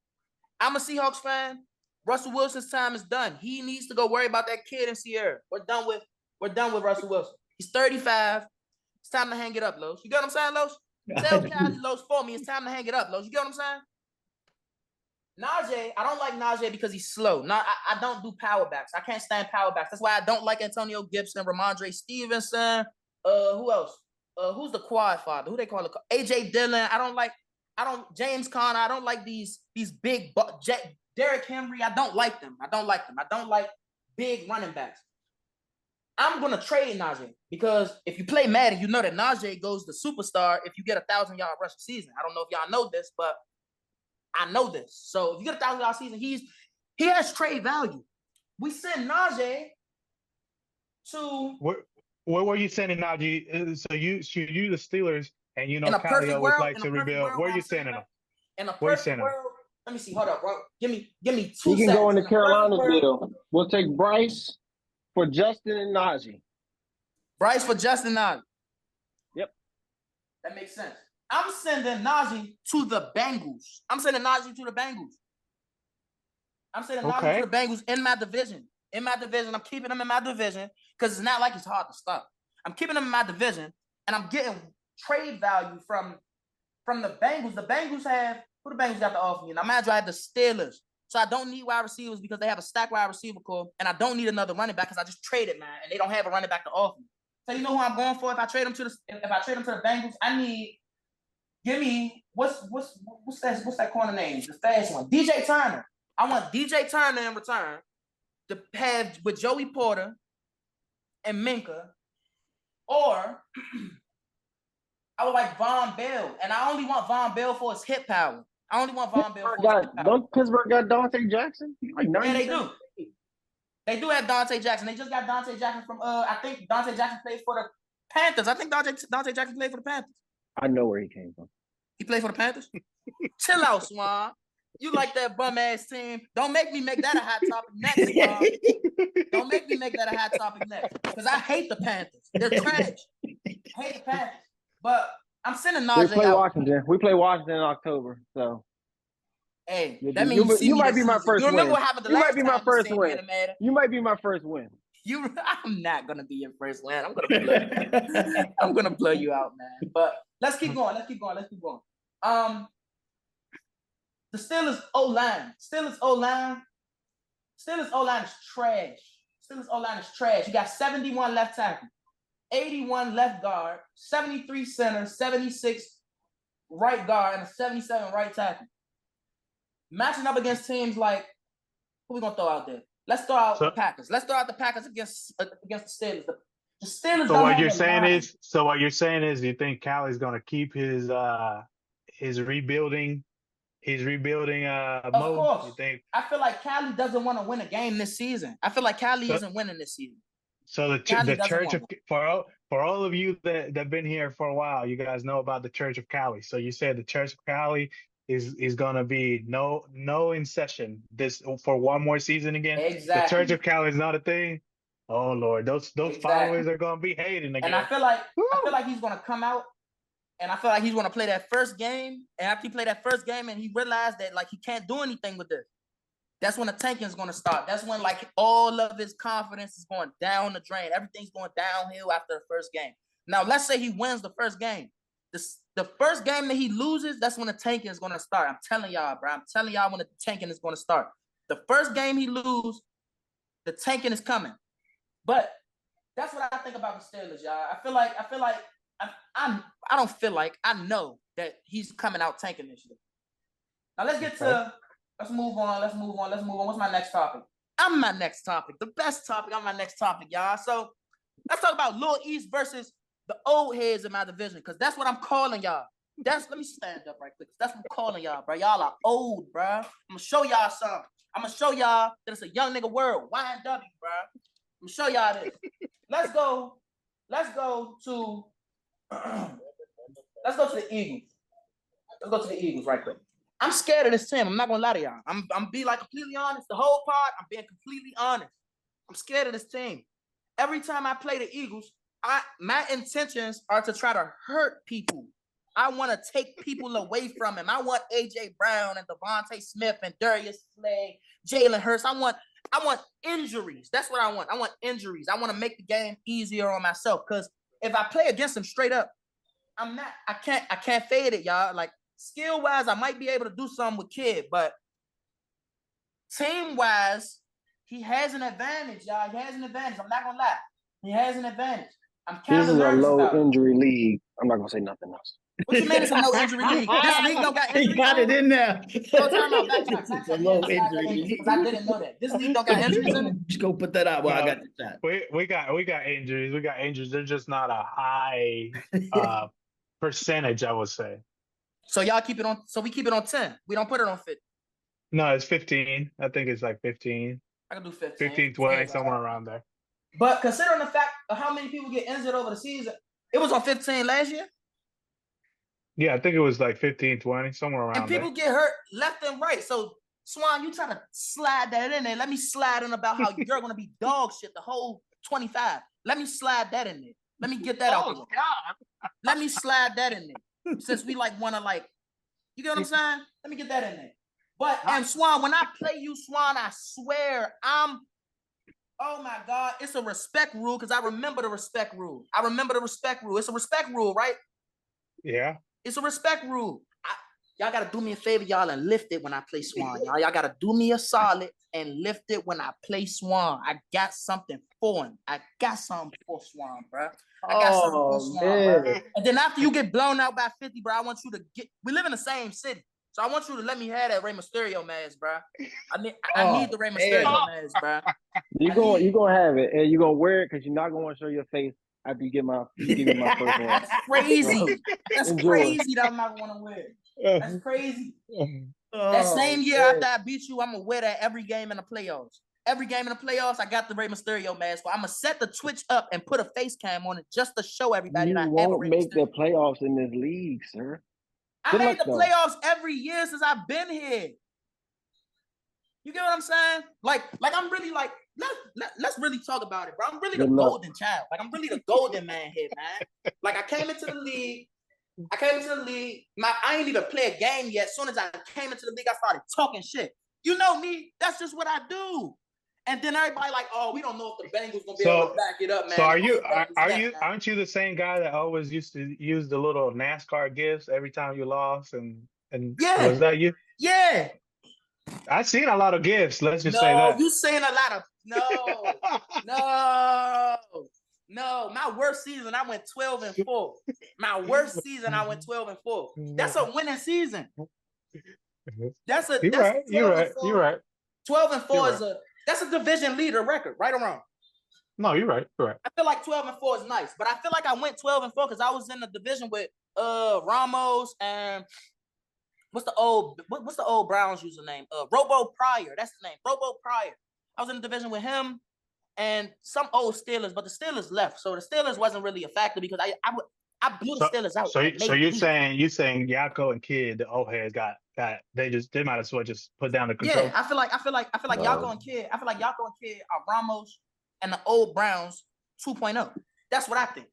I'm a Seahawks fan. Russell Wilson's time is done. He needs to go worry about that kid in Sierra. We're done with Russell Wilson. He's 35. It's time to hang it up, Los. You get what I'm saying, Los? Tell Cali, Los, for me. It's time to hang it up, Los. You get what I'm saying? Najee, I don't like Najee because he's slow. I don't do power backs. I can't stand power backs. That's why I don't like Antonio Gibson, Ramondre Stevenson. Who else? Who's the quad father? Who they call it? AJ Dillon. James Conner. I don't like these big Derrick Henry. I don't like them. I don't like big running backs. I'm gonna trade Najee because if you play Madden, you know that Najee goes to superstar if you get 1,000-yard rushing season. I don't know if y'all know this, but I know this. So if you get 1,000-yard season, he has trade value. We send Najee to where were you sending Najee? So you the Steelers, and Cali always world, likes to rebuild. Where are you sending him? In a perfect world, let me see. Hold up, bro. Give me 2 He seconds. can go in the Carolina deal. We'll take Bryce for Justin and Najee. Bryce for Justin Najee. Yep. That makes sense. I'm sending Najee to the Bengals. I'm sending Najee to the Bengals in my division. I'm keeping him in my division because it's not like it's hard to stop. I'm keeping him in my division, and I'm getting trade value from the Bengals. The Bengals who the Bengals got to offer me? Now, imagine I had the Steelers. So I don't need wide receivers because they have a stacked wide receiver core, and I don't need another running back because I just traded, man, and they don't have a running back to offer me. So you know who I'm going for? If I trade him to the Bengals, I need. Give me what's that corner name? The fast one, DJ Turner. I want DJ Turner in return to have with Joey Porter and Minka, or I would like Von Bell, and I only want Von Bell for his hit power. Don't Pittsburgh got Dante Jackson? Yeah, they do. They do have Dante Jackson. They just got Dante Jackson from I think Dante Jackson played for the Panthers. I think Dante Jackson played for the Panthers. I know where he came from. He played for the Panthers? Chill out, Swan. You like that bum-ass team. Don't make me make that a hot topic next, Swan. Don't make me make that a hot topic next. Because I hate the Panthers. They're trash. I hate the Panthers. But I'm sending Najee out. We play Washington in October, so. Hey, that means you might be my first win. You remember what happened the last time? You might be my first win. You might be my first win. I'm not gonna be your first win. I'm gonna blow you out, man. But let's keep going. The Steelers O-line. Steelers O-line is trash. You got 71 left tackle, 81 left guard, 73 center, 76 right guard, and a 77 right tackle. Matching up against teams like, who we gonna throw out there? Let's throw out the Packers. Let's throw out the Packers against the Steelers. The Steelers. So what you're saying is you think Cali's gonna keep his rebuilding mode? Of course. You think? I feel like Cali doesn't want to win a game this season. I feel like Cali isn't winning this season. So the Church of for all of you that been here for a while, you guys know about the Church of Cali. So you said the Church of Cali is gonna be no in session this for one more season again. Exactly. The Church of Cali is not a thing. Oh Lord, those followers are gonna be hating again. And I feel like he's gonna come out And I feel like he's going to play that first game. And after he played that first game and he realized that, like, he can't do anything with this, that's when the tanking is going to start. That's when, like, all of his confidence is going down the drain. Everything's going downhill after the first game. Now, let's say he wins the first game. The first game that he loses, that's when the tanking is going to start. I'm telling y'all, bro. I'm telling y'all when the tanking is going to start. The first game he loses, the tanking is coming. But that's what I think about the Steelers, y'all. I don't feel like, I know that he's coming out tanking this year. Now let's move on. What's my next topic? The best topic on my next topic, y'all. So let's talk about Lil East versus the old heads in my division, because that's what I'm calling y'all. Let me stand up right quick. That's what I'm calling y'all, bro. Y'all are old, bro. I'm gonna show y'all something. I'm gonna show y'all that it's a young nigga world. YNW, bro. I'm gonna show y'all this. Let's go to the Eagles. Let's go to the Eagles right quick. I'm scared of this team. I'm not gonna lie to y'all. I'm be like completely honest. The whole pod, I'm being completely honest. I'm scared of this team. Every time I play the Eagles, my intentions are to try to hurt people. I want to take people away from him. I want AJ Brown and Devontae Smith and Darius Slay, Jalen Hurts. I want injuries. That's what I want. I want injuries. I want to make the game easier on myself. Because if I play against him straight up, I can't fade it, y'all. Like, skill-wise, I might be able to do something with Kid, but team-wise, he has an advantage, y'all. He has an advantage. I'm not gonna lie. He has an advantage. I'm kind This of is a nervous low about it. injury league. I'm not gonna say nothing else. What you mean it's a low injury league? This league don't got injuries. He got it in there. No, time out. Backtrack. It's a low injury. Because I didn't know that. This league don't got injuries in it. Just go put that out while I got the shot. We got injuries. We got injuries. They're just not a high percentage, I would say. So y'all keep it on. So we keep it on 10. We don't put it on 50. No, it's 15. I think it's like 15. I can do 15. 15, 20, somewhere around there. But considering the fact of how many people get injured over the season, it was on 15 last year. Yeah, I think it was like 15, 20, somewhere around And people get hurt left and right. So, Swan, you try to slide that in there. Let me slide in about how you're going to be dog shit the whole 25. Let me slide that in there. Let me get that out there. God. Let me slide that in there. Since we like want to like, you get what I'm saying? Let me get that in there. But, and Swan, when I play you, Swan, I swear oh my God, it's a respect rule because I remember the respect rule. It's a respect rule, right? Yeah. It's a respect rule. Y'all got to do me a favor, y'all, and lift it when I play Swan. Y'all got to do me a solid and lift it when I play Swan. I got something for him. I got something for Swan, bro. Bro. And then after you get blown out by 50, bro, I want you to we live in the same city. So I want you to let me have that Rey Mysterio mask, bro. I need the Rey Mysterio mask, bro. You're gonna have it, and you're gonna wear it because you're not gonna show your face after you give me my first one. That's crazy. That's Enjoy. Crazy that I'm not gonna wear it. That's crazy. That same year after I beat you, I'm gonna wear that every game in the playoffs. Every game in the playoffs, I got the Rey Mysterio mask. So I'm gonna set the Twitch up and put a face cam on it just to show everybody You that I have a won't Rey make Mysterio. the playoffs in this league, sir. I made the playoffs every year since I've been here. You get what I'm saying? Like I'm really like, let's really talk about it, bro. I'm really the golden child. Like I'm really the golden man here, man. Like I came into the league. I ain't even play a game yet. As soon as I came into the league, I started talking shit. You know me. That's just what I do. And then everybody like, oh, we don't know if the Bengals gonna be able to back it up, man. So aren't you the same guy that always used to use the little NASCAR gifts every time you lost? And yeah, was that you? Yeah. I've seen a lot of gifts. Let's just say that. You saying a lot of no. My worst season, I went 12-4. My worst season, I went 12-4. That's a winning season. You're right. 12-4 that's a division leader record, right or wrong? No, you're right. I feel like 12-4 is nice, but I feel like I went 12-4 because I was in the division with Ramos and what's the old Browns username? Robo Pryor. That's his name. Robo Pryor. I was in the division with him and some old Steelers, but the Steelers left, so the Steelers wasn't really a factor because I blew the Steelers out. So you're saying Yako and Kid, the old heads got they might as well just put down the control. Yeah, I feel like Yako and Kid. I feel like Yako and Kid are Ramos and the old Browns 2.0. That's what I think.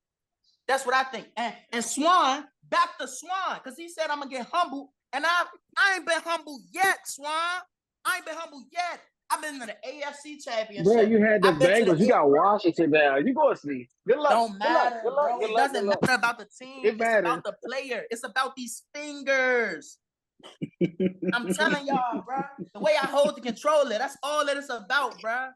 And Swan back to Swan because he said I'm gonna get humbled, and I ain't been humbled yet, Swan. I ain't been humbled yet. I've been to the AFC Championship. Bro, you had the I've been to Bengals. You got Washington now. You go see. Good luck. Don't matter, Good luck. bro. Good It luck. doesn't matter about the team. It It's matters. about the player. It's about these fingers. I'm telling y'all, bro. The way I hold the controller, that's all that it's about, bro.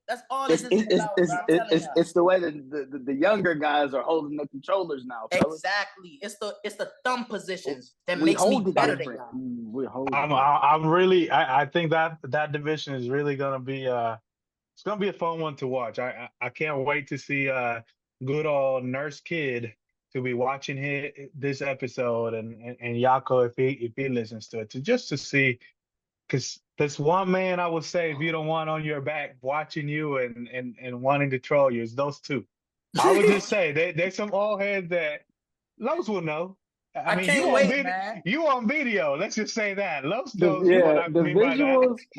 That's all it is about, bro. I'm telling y'all. It's the way that the younger guys are holding the controllers now, fellas. Exactly. It's the thumb positions that We makes me hold it better than different. y'all. We hold it. I'm really. I think that division is really gonna be. It's gonna be a fun one to watch. I can't wait to see good old Nurse Kid to be watching this episode and Yako if he listens to it just to see. Because there's one man I would say if you don't want on your back watching you and wanting to troll you, it's those two. I would just say there's some old heads that Los will know. I mean, can't wait, man. You on video. Let's just say that. Los knows what Yeah, I the mean by that.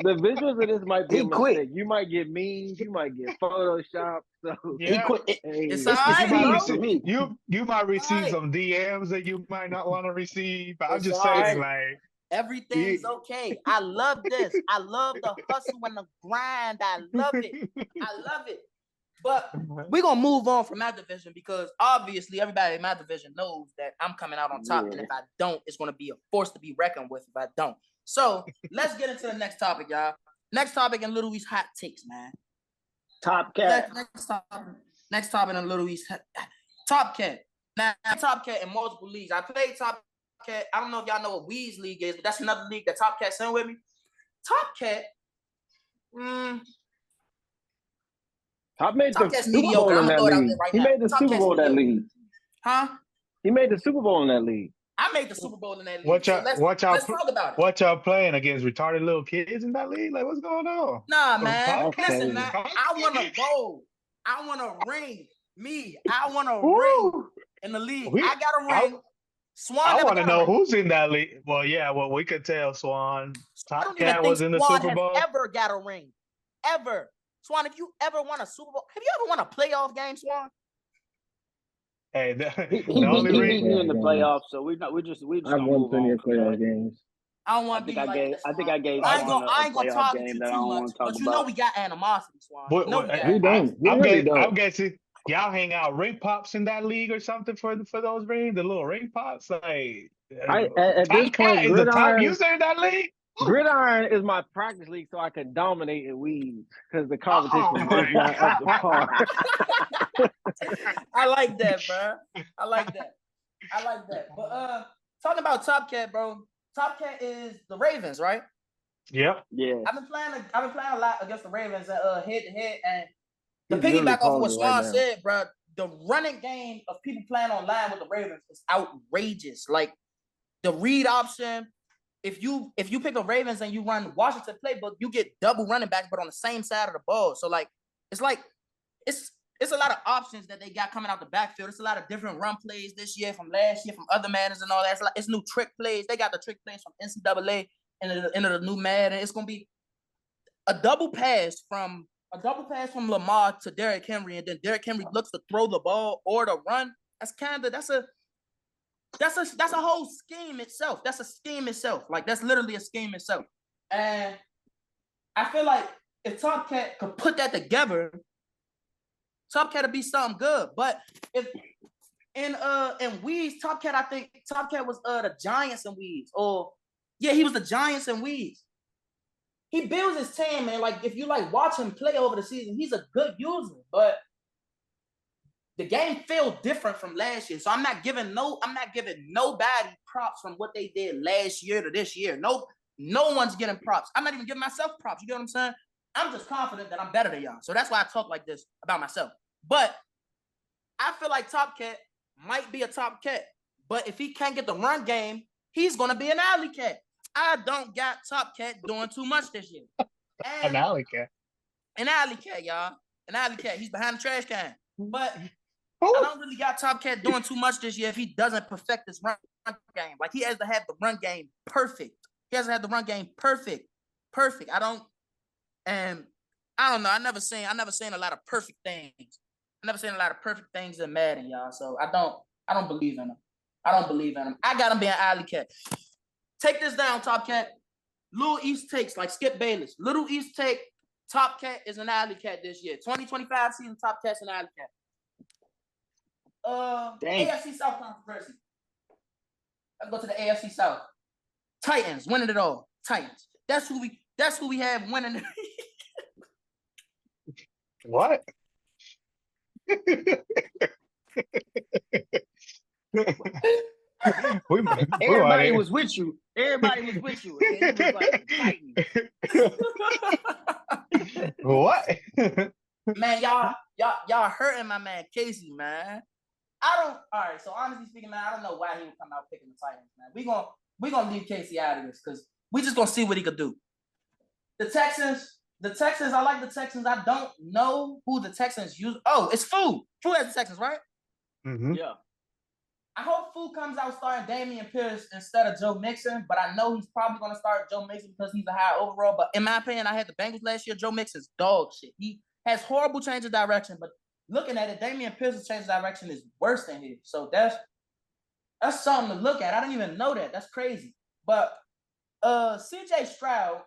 visuals of this might be a He quit. mistake. You might get memes. You might get Photoshop. So He Yeah. quit. hey, It's It's all You right, might bro. speed for me. you might receive Right. some DMs that you might not want to receive. I'm It's just all saying, right. like, Everything's Yeah. okay. I love this. I love the hustle and the grind. I love it. I love it. But we're going to move on from that division because obviously everybody in my division knows that I'm coming out on top. Yeah. And if I don't, it's going to be a force to be reckoned with if I don't. So let's get into the next topic, y'all. Next topic in Lil East Hot Takes, man. Top cat. Next topic in Lil East Top Cat. Now, Top Cat in multiple leagues. I played Top Cat. I don't know if y'all know what Weeds League is, but that's another league that Top Cat sent with me. Top Cat. Top made Top the Cat's Super mediocre. Bowl in I'ma that throw it out league. there right He now. made the Top Super Cat's Bowl in that mediocre. league. Huh? He made the Super Bowl in that league. I made the Super Bowl in that league. What So y'all let's talk about it. what y'all playing against retarded little kids in that league? Like, what's going on? Nah, man. Okay. Listen, man. I want to bowl. I want to ring. I want to ring in the league. I got a ring. Swan I never want to got a know ring. who's in that league. Well, yeah, well, we could tell Swan. I Top don't even Cat think was in the Swan Super has Bowl. ever got a ring. Ever. Swan, if you ever won a Super Bowl, have you ever won a playoff game, Swan? Hey, He the only beat ring. me in the playoffs, so we just I've gonna won move plenty on of from playoff that. games. I don't want to be like that, I think I gave I ain't Swan gonna a talk playoff at game you that I too don't much, want to talk but you know about. we got animosity, Swan. You know we got We don't. We I'm really don't. guessing y'all hang out ring pops in that league or something for those rings, the little ring pops. Like, At this Top Cat point, is the top GridIron user in that league. GridIron is my practice league, so I can dominate in weeds because the competition is my not up to par. I like that, bro. I like that. But talking about Top Cat, bro. Top Cat is the Ravens, right? Yep. Yeah. I've been playing a lot against the Ravens head to head, and the He's literally piggyback off of what calling it right Swan now. said, bro. The running game of people playing online with the Ravens is outrageous. Like the read option. If you pick the Ravens and you run Washington playbook, you get double running backs, but on the same side of the ball. So it's a lot of options that they got coming out the backfield. It's a lot of different run plays this year from last year, from other Maddens and all that. It's new trick plays. They got the trick plays from NCAA into the new Madden. It's gonna be a double pass from Lamar to Derrick Henry, and then Derrick Henry looks to throw the ball or to run. That's a whole scheme itself. That's a scheme itself. Like that's literally a scheme itself. And I feel like if Top Cat could put that together, Top Cat would be something good. But if in Weeds, Top Cat, I think Top Cat was the Giants and Weeds. Or yeah, he was the Giants and Weeds. He builds his team, man. Like if you like watch him play over the season, he's a good user, but the game felt different from last year. So I'm not giving nobody props from what they did last year to this year. No one's getting props. I'm not even giving myself props. You get what I'm saying? I'm just confident that I'm better than y'all. So that's why I talk like this about myself. But I feel like Top Cat might be a Top Cat. But if he can't get the run game, he's going to be an alley cat. I don't got Top Cat doing too much this year. An alley cat. An alley cat, y'all. An alley cat. He's behind the trash can. But I don't really got Top Cat doing too much this year if he doesn't perfect his run game. Like he has to have the run game perfect. He has to have the run game perfect. I don't know. I never seen a lot of perfect things. I never seen a lot of perfect things in Madden, y'all. So I don't believe in them. I don't believe in him. I got him being alley cat. Take this down, Top Cat. Lil East Takes, like Skip Bayless. Little East Take, Top Cat is an alley cat this year. 2025 season, Top Cat's an alley cat. AFC South controversy. Let's go to the AFC South. Titans winning it all. Titans. That's who we have winning. What? Everybody was with you. Everybody was with you. And it was like Titans. What? Man, y'all hurting my man Casey, man. All right, so honestly speaking, man, I don't know why he would come out picking the Titans, man. We gonna leave Casey out of this because we just gonna see what he could do. The Texans, I like the Texans. I don't know who the Texans use. Oh, it's Fu. Fu has the Texans, right? Mm-hmm. Yeah. I hope Fu comes out starting Damian Pierce instead of Joe Mixon, but I know he's probably going to start Joe Mixon because he's a high overall. But in my opinion, I had the Bengals last year. Joe Mixon's dog shit. He has horrible change of direction, but looking at it, Damian Pierce's change of direction is worse than his. So that's something to look at. I didn't even know that. That's crazy. But CJ Stroud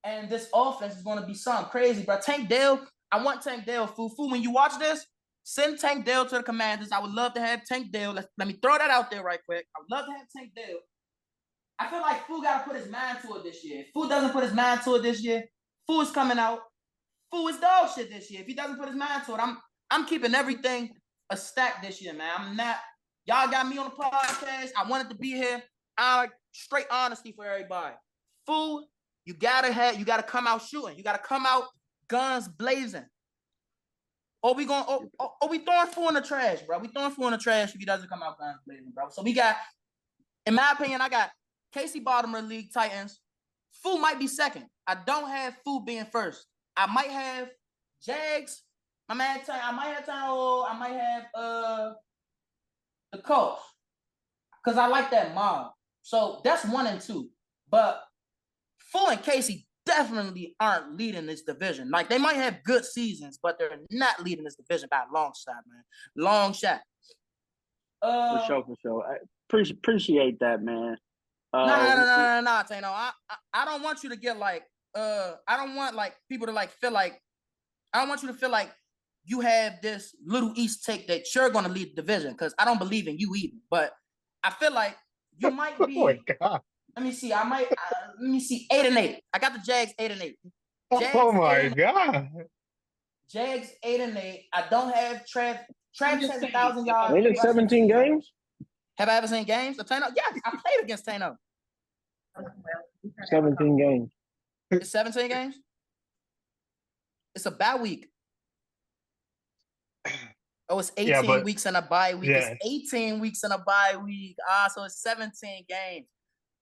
and this offense is going to be something crazy, bro. Tank Dell, I want Tank Dell, Fu, when you watch this, send Tank Dell to the Commanders. I would love to have Tank Dell. Let me throw that out there right quick. I would love to have Tank Dell. I feel like Fu got to put his mind to it this year. If Fu doesn't put his mind to it this year, Fu is coming out. Fu is dog shit this year. If he doesn't put his mind to it, I'm keeping everything a stack this year, man. I'm not. Y'all got me on the podcast. I wanted to be here. Straight honesty for everybody. Fu, you gotta come out shooting. You gotta come out guns blazing. Or we throwing Fu in the trash, bro. We throwing Fu in the trash if he doesn't come out guns blazing, bro. So we got, in my opinion, I got Casey Baltimore League Titans. Fu might be second. I don't have Fu being first. I might have Jags. My man, I might have I might have the Colts. Because I like that mob. So that's 1 and 2. But Fu and Casey definitely aren't leading this division. Like, they might have good seasons, but they're not leading this division by a long shot, man. Long shot. For sure. I appreciate that, man. No, Tano. I don't want you to get like, I don't want like people to like feel like, I don't want you to feel like you have this Little East take that you're going to lead the division, because I don't believe in you either. But I feel like you might be. Oh my God. Let me see. Let me see. 8-8. I got the Jags 8-8. Oh my God. Jags 8-8. I don't have Travis has 1,000 yards. Ain't it 17 games? Have I ever seen games of Tano? Yes, I played against Tano. 17 games. It's 17 games. It's a bye week. Oh, it's 18 weeks in a bye week. Yeah. It's 18 weeks in a bye week. So it's 17 games.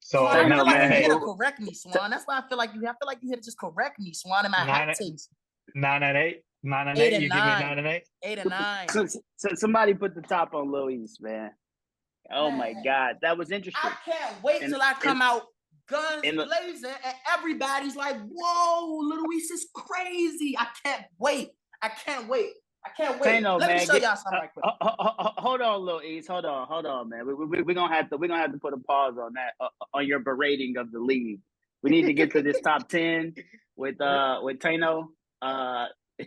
So Swan, I feel like you man. here to correct me, Swan. That's why I feel like you here to just correct me, Swan, in my hot takes. 9-8. 9-8. 8 and You 9. give me 9-8. 8 and 9. So somebody put the top on Lil East, man. Oh my God, that was interesting. I can't wait till I come out guns blazing and everybody's like, "Whoa, Little East is crazy!" I can't wait. Tano, Let me man, show y'all something right quick. Hold on, Lil East. Hold on, man. We're gonna have to put a pause on that on your berating of the league. We need to get to this top 10 with Tano.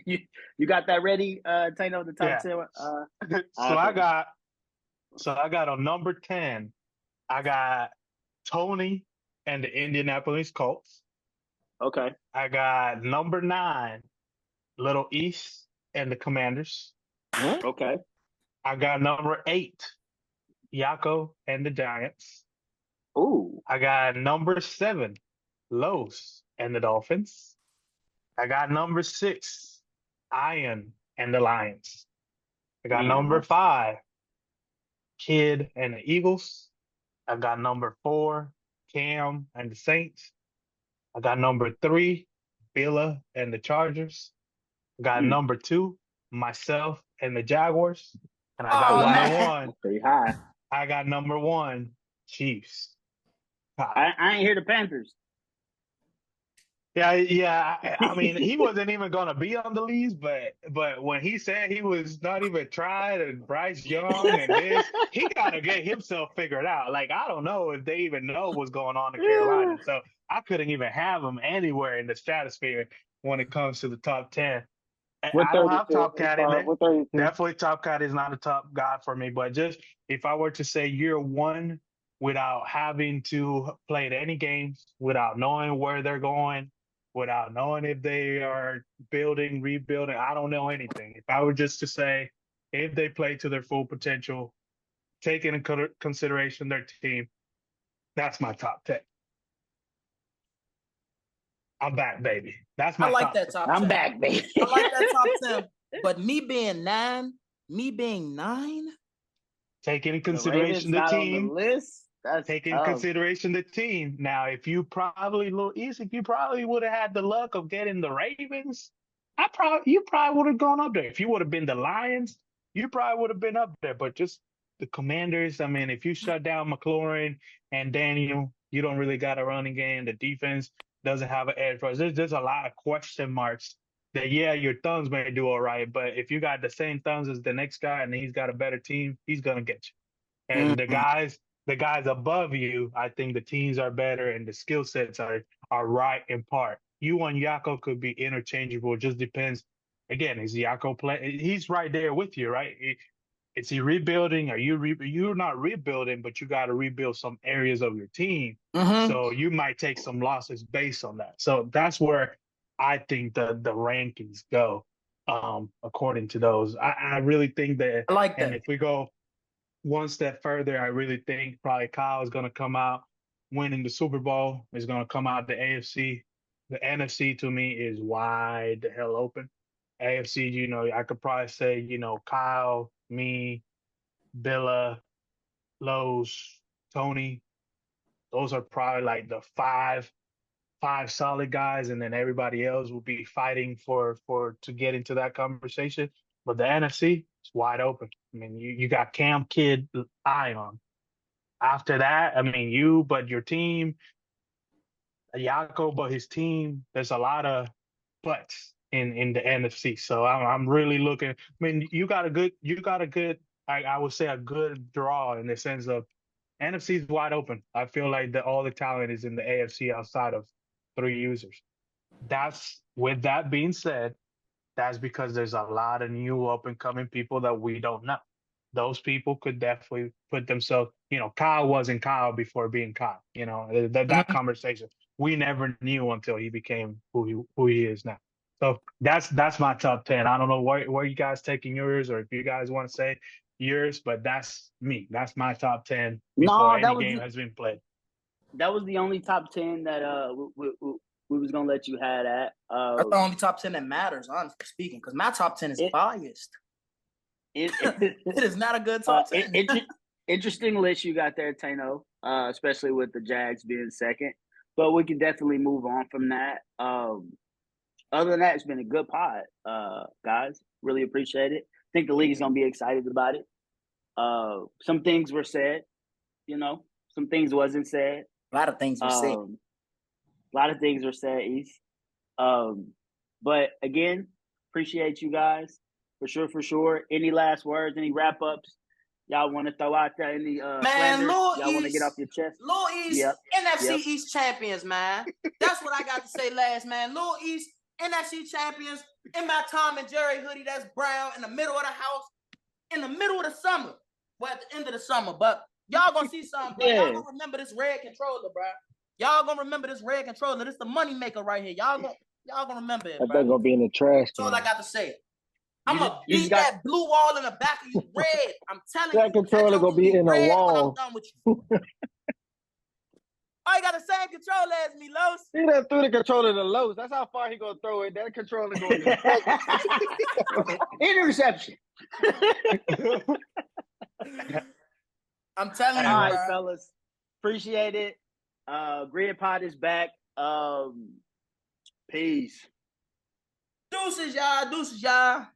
You got that ready, Tano? The top 10. So I got on number 10. I got Tony and the Indianapolis Colts. Okay. I got number 9, Little East and the Commanders. Okay. I got number 8, Yako and the Giants. Ooh. I got number 7, Los and the Dolphins. I got number 6, Iron and the Lions. I got number 5, Kid and the Eagles. I got number 4, Cam and the Saints. I got number 3, Billa and the Chargers. I got number 2, myself and the Jaguars. And I got number 1. Pretty high. I got number 1, Chiefs. I ain't hear the Panthers. Yeah. I mean, he wasn't even gonna be on the leads, but when he said he was not even tried and Bryce Young and this, he gotta get himself figured out. Like I don't know if they even know what's going on in Carolina. So I couldn't even have him anywhere in the stratosphere when it comes to the top 10. What I don't have 32? Top Cat in there. What 32? Definitely Top Cat is not a top guy for me. But just if I were to say year one without having to play any games, without knowing where they're going, without knowing if they are building, rebuilding, I don't know anything. If I were just to say if they play to their full potential, taking into consideration their team, that's my top 10. I'm back, baby. That's I my like top that 10. top I'm 10. back, baby. I like that top 10. But me being nine, Taking into The Ravens consideration the not on the team, list. That's take in tough. consideration the team. Now, if you probably, Lil East, if you probably would have had the luck of getting the Ravens, you probably would have gone up there. If you would have been the Lions, you probably would have been up there. But just the Commanders, I mean, if you shut down McLaurin and Daniel, you don't really got a running game. The defense doesn't have an edge rush. There's a lot of question marks that, yeah, your thumbs may do all right, but if you got the same thumbs as the next guy and he's got a better team, he's going to get you. And the guys above you, I think the teams are better and the skill sets are right in part. You and Yako could be interchangeable. It just depends. Again, is Yako play? He's right there with you, right? Is he rebuilding? Are you're not rebuilding, but you got to rebuild some areas of your team. So you might take some losses based on that. So that's where I think the rankings go, according to those. I really think that. I like And that. if we go one step further, I really think probably Kyle is going to come out winning the Super Bowl. Is going to come out the AFC. The NFC to me is wide the hell open. AFC, I could probably say, Kyle, me, Billa, Lowe's, Tony. Those are probably like the five solid guys, and then everybody else will be fighting for to get into that conversation. But the NFC is wide open. I mean, you got Cam Kid Ion. After that, I mean but your team, Yako, but his team. There's a lot of buts in the NFC. So I'm really looking. I mean, you got a good. I would say a good draw in the sense of NFC is wide open. I feel like all the talent is in the AFC outside of 3 users. With that being said, that's because there's a lot of new up and coming people that we don't know. Those people could definitely put themselves, Kyle wasn't Kyle before being Kyle, that conversation. We never knew until he became who he is now. So that's my top 10. I don't know where you guys taking yours or if you guys want to say yours, but that's me. That's my top 10 before any game has been played. That was the only top 10 that we was gonna let you have that. That's the only top 10 that matters, honestly speaking, because my top 10 is biased. It is not a good top 10. Interesting list you got there, Tano, especially with the Jags being second. But we can definitely move on from that. Other than that, it's been a good pod, guys. Really appreciate it. I think the league is gonna be excited about it. Some things were said, some things wasn't said. A lot of things were said. A lot of things were said, East. But again, appreciate you guys for sure. Any last words? Any wrap ups? Y'all want to throw out there any man, y'all want to get off your chest? Lil East, NFC East champions, man. That's what I got to say last, man. Lil East, NFC champions in my Tom and Jerry hoodie that's brown in the middle of the house, in the middle of the summer. Well, at the end of the summer, but y'all gonna see something, bro. Y'all gonna remember this red controller, bro. Y'all gonna remember this red controller. This the money maker right here. Y'all gonna remember it, bro. That's gonna be in the trash. That's all I got to say. I'm gonna beat that blue wall in the back of you red. I'm telling you. That controller gonna be in the wall. I'm done with you. Oh, you got the same controller as me, Los. He done threw the controller to Los. That's how far he gonna throw it. That controller going to interception. I'm telling you, all right, bro. fellas. Appreciate it. Grid Pod is back. Peace. Deuces, y'all.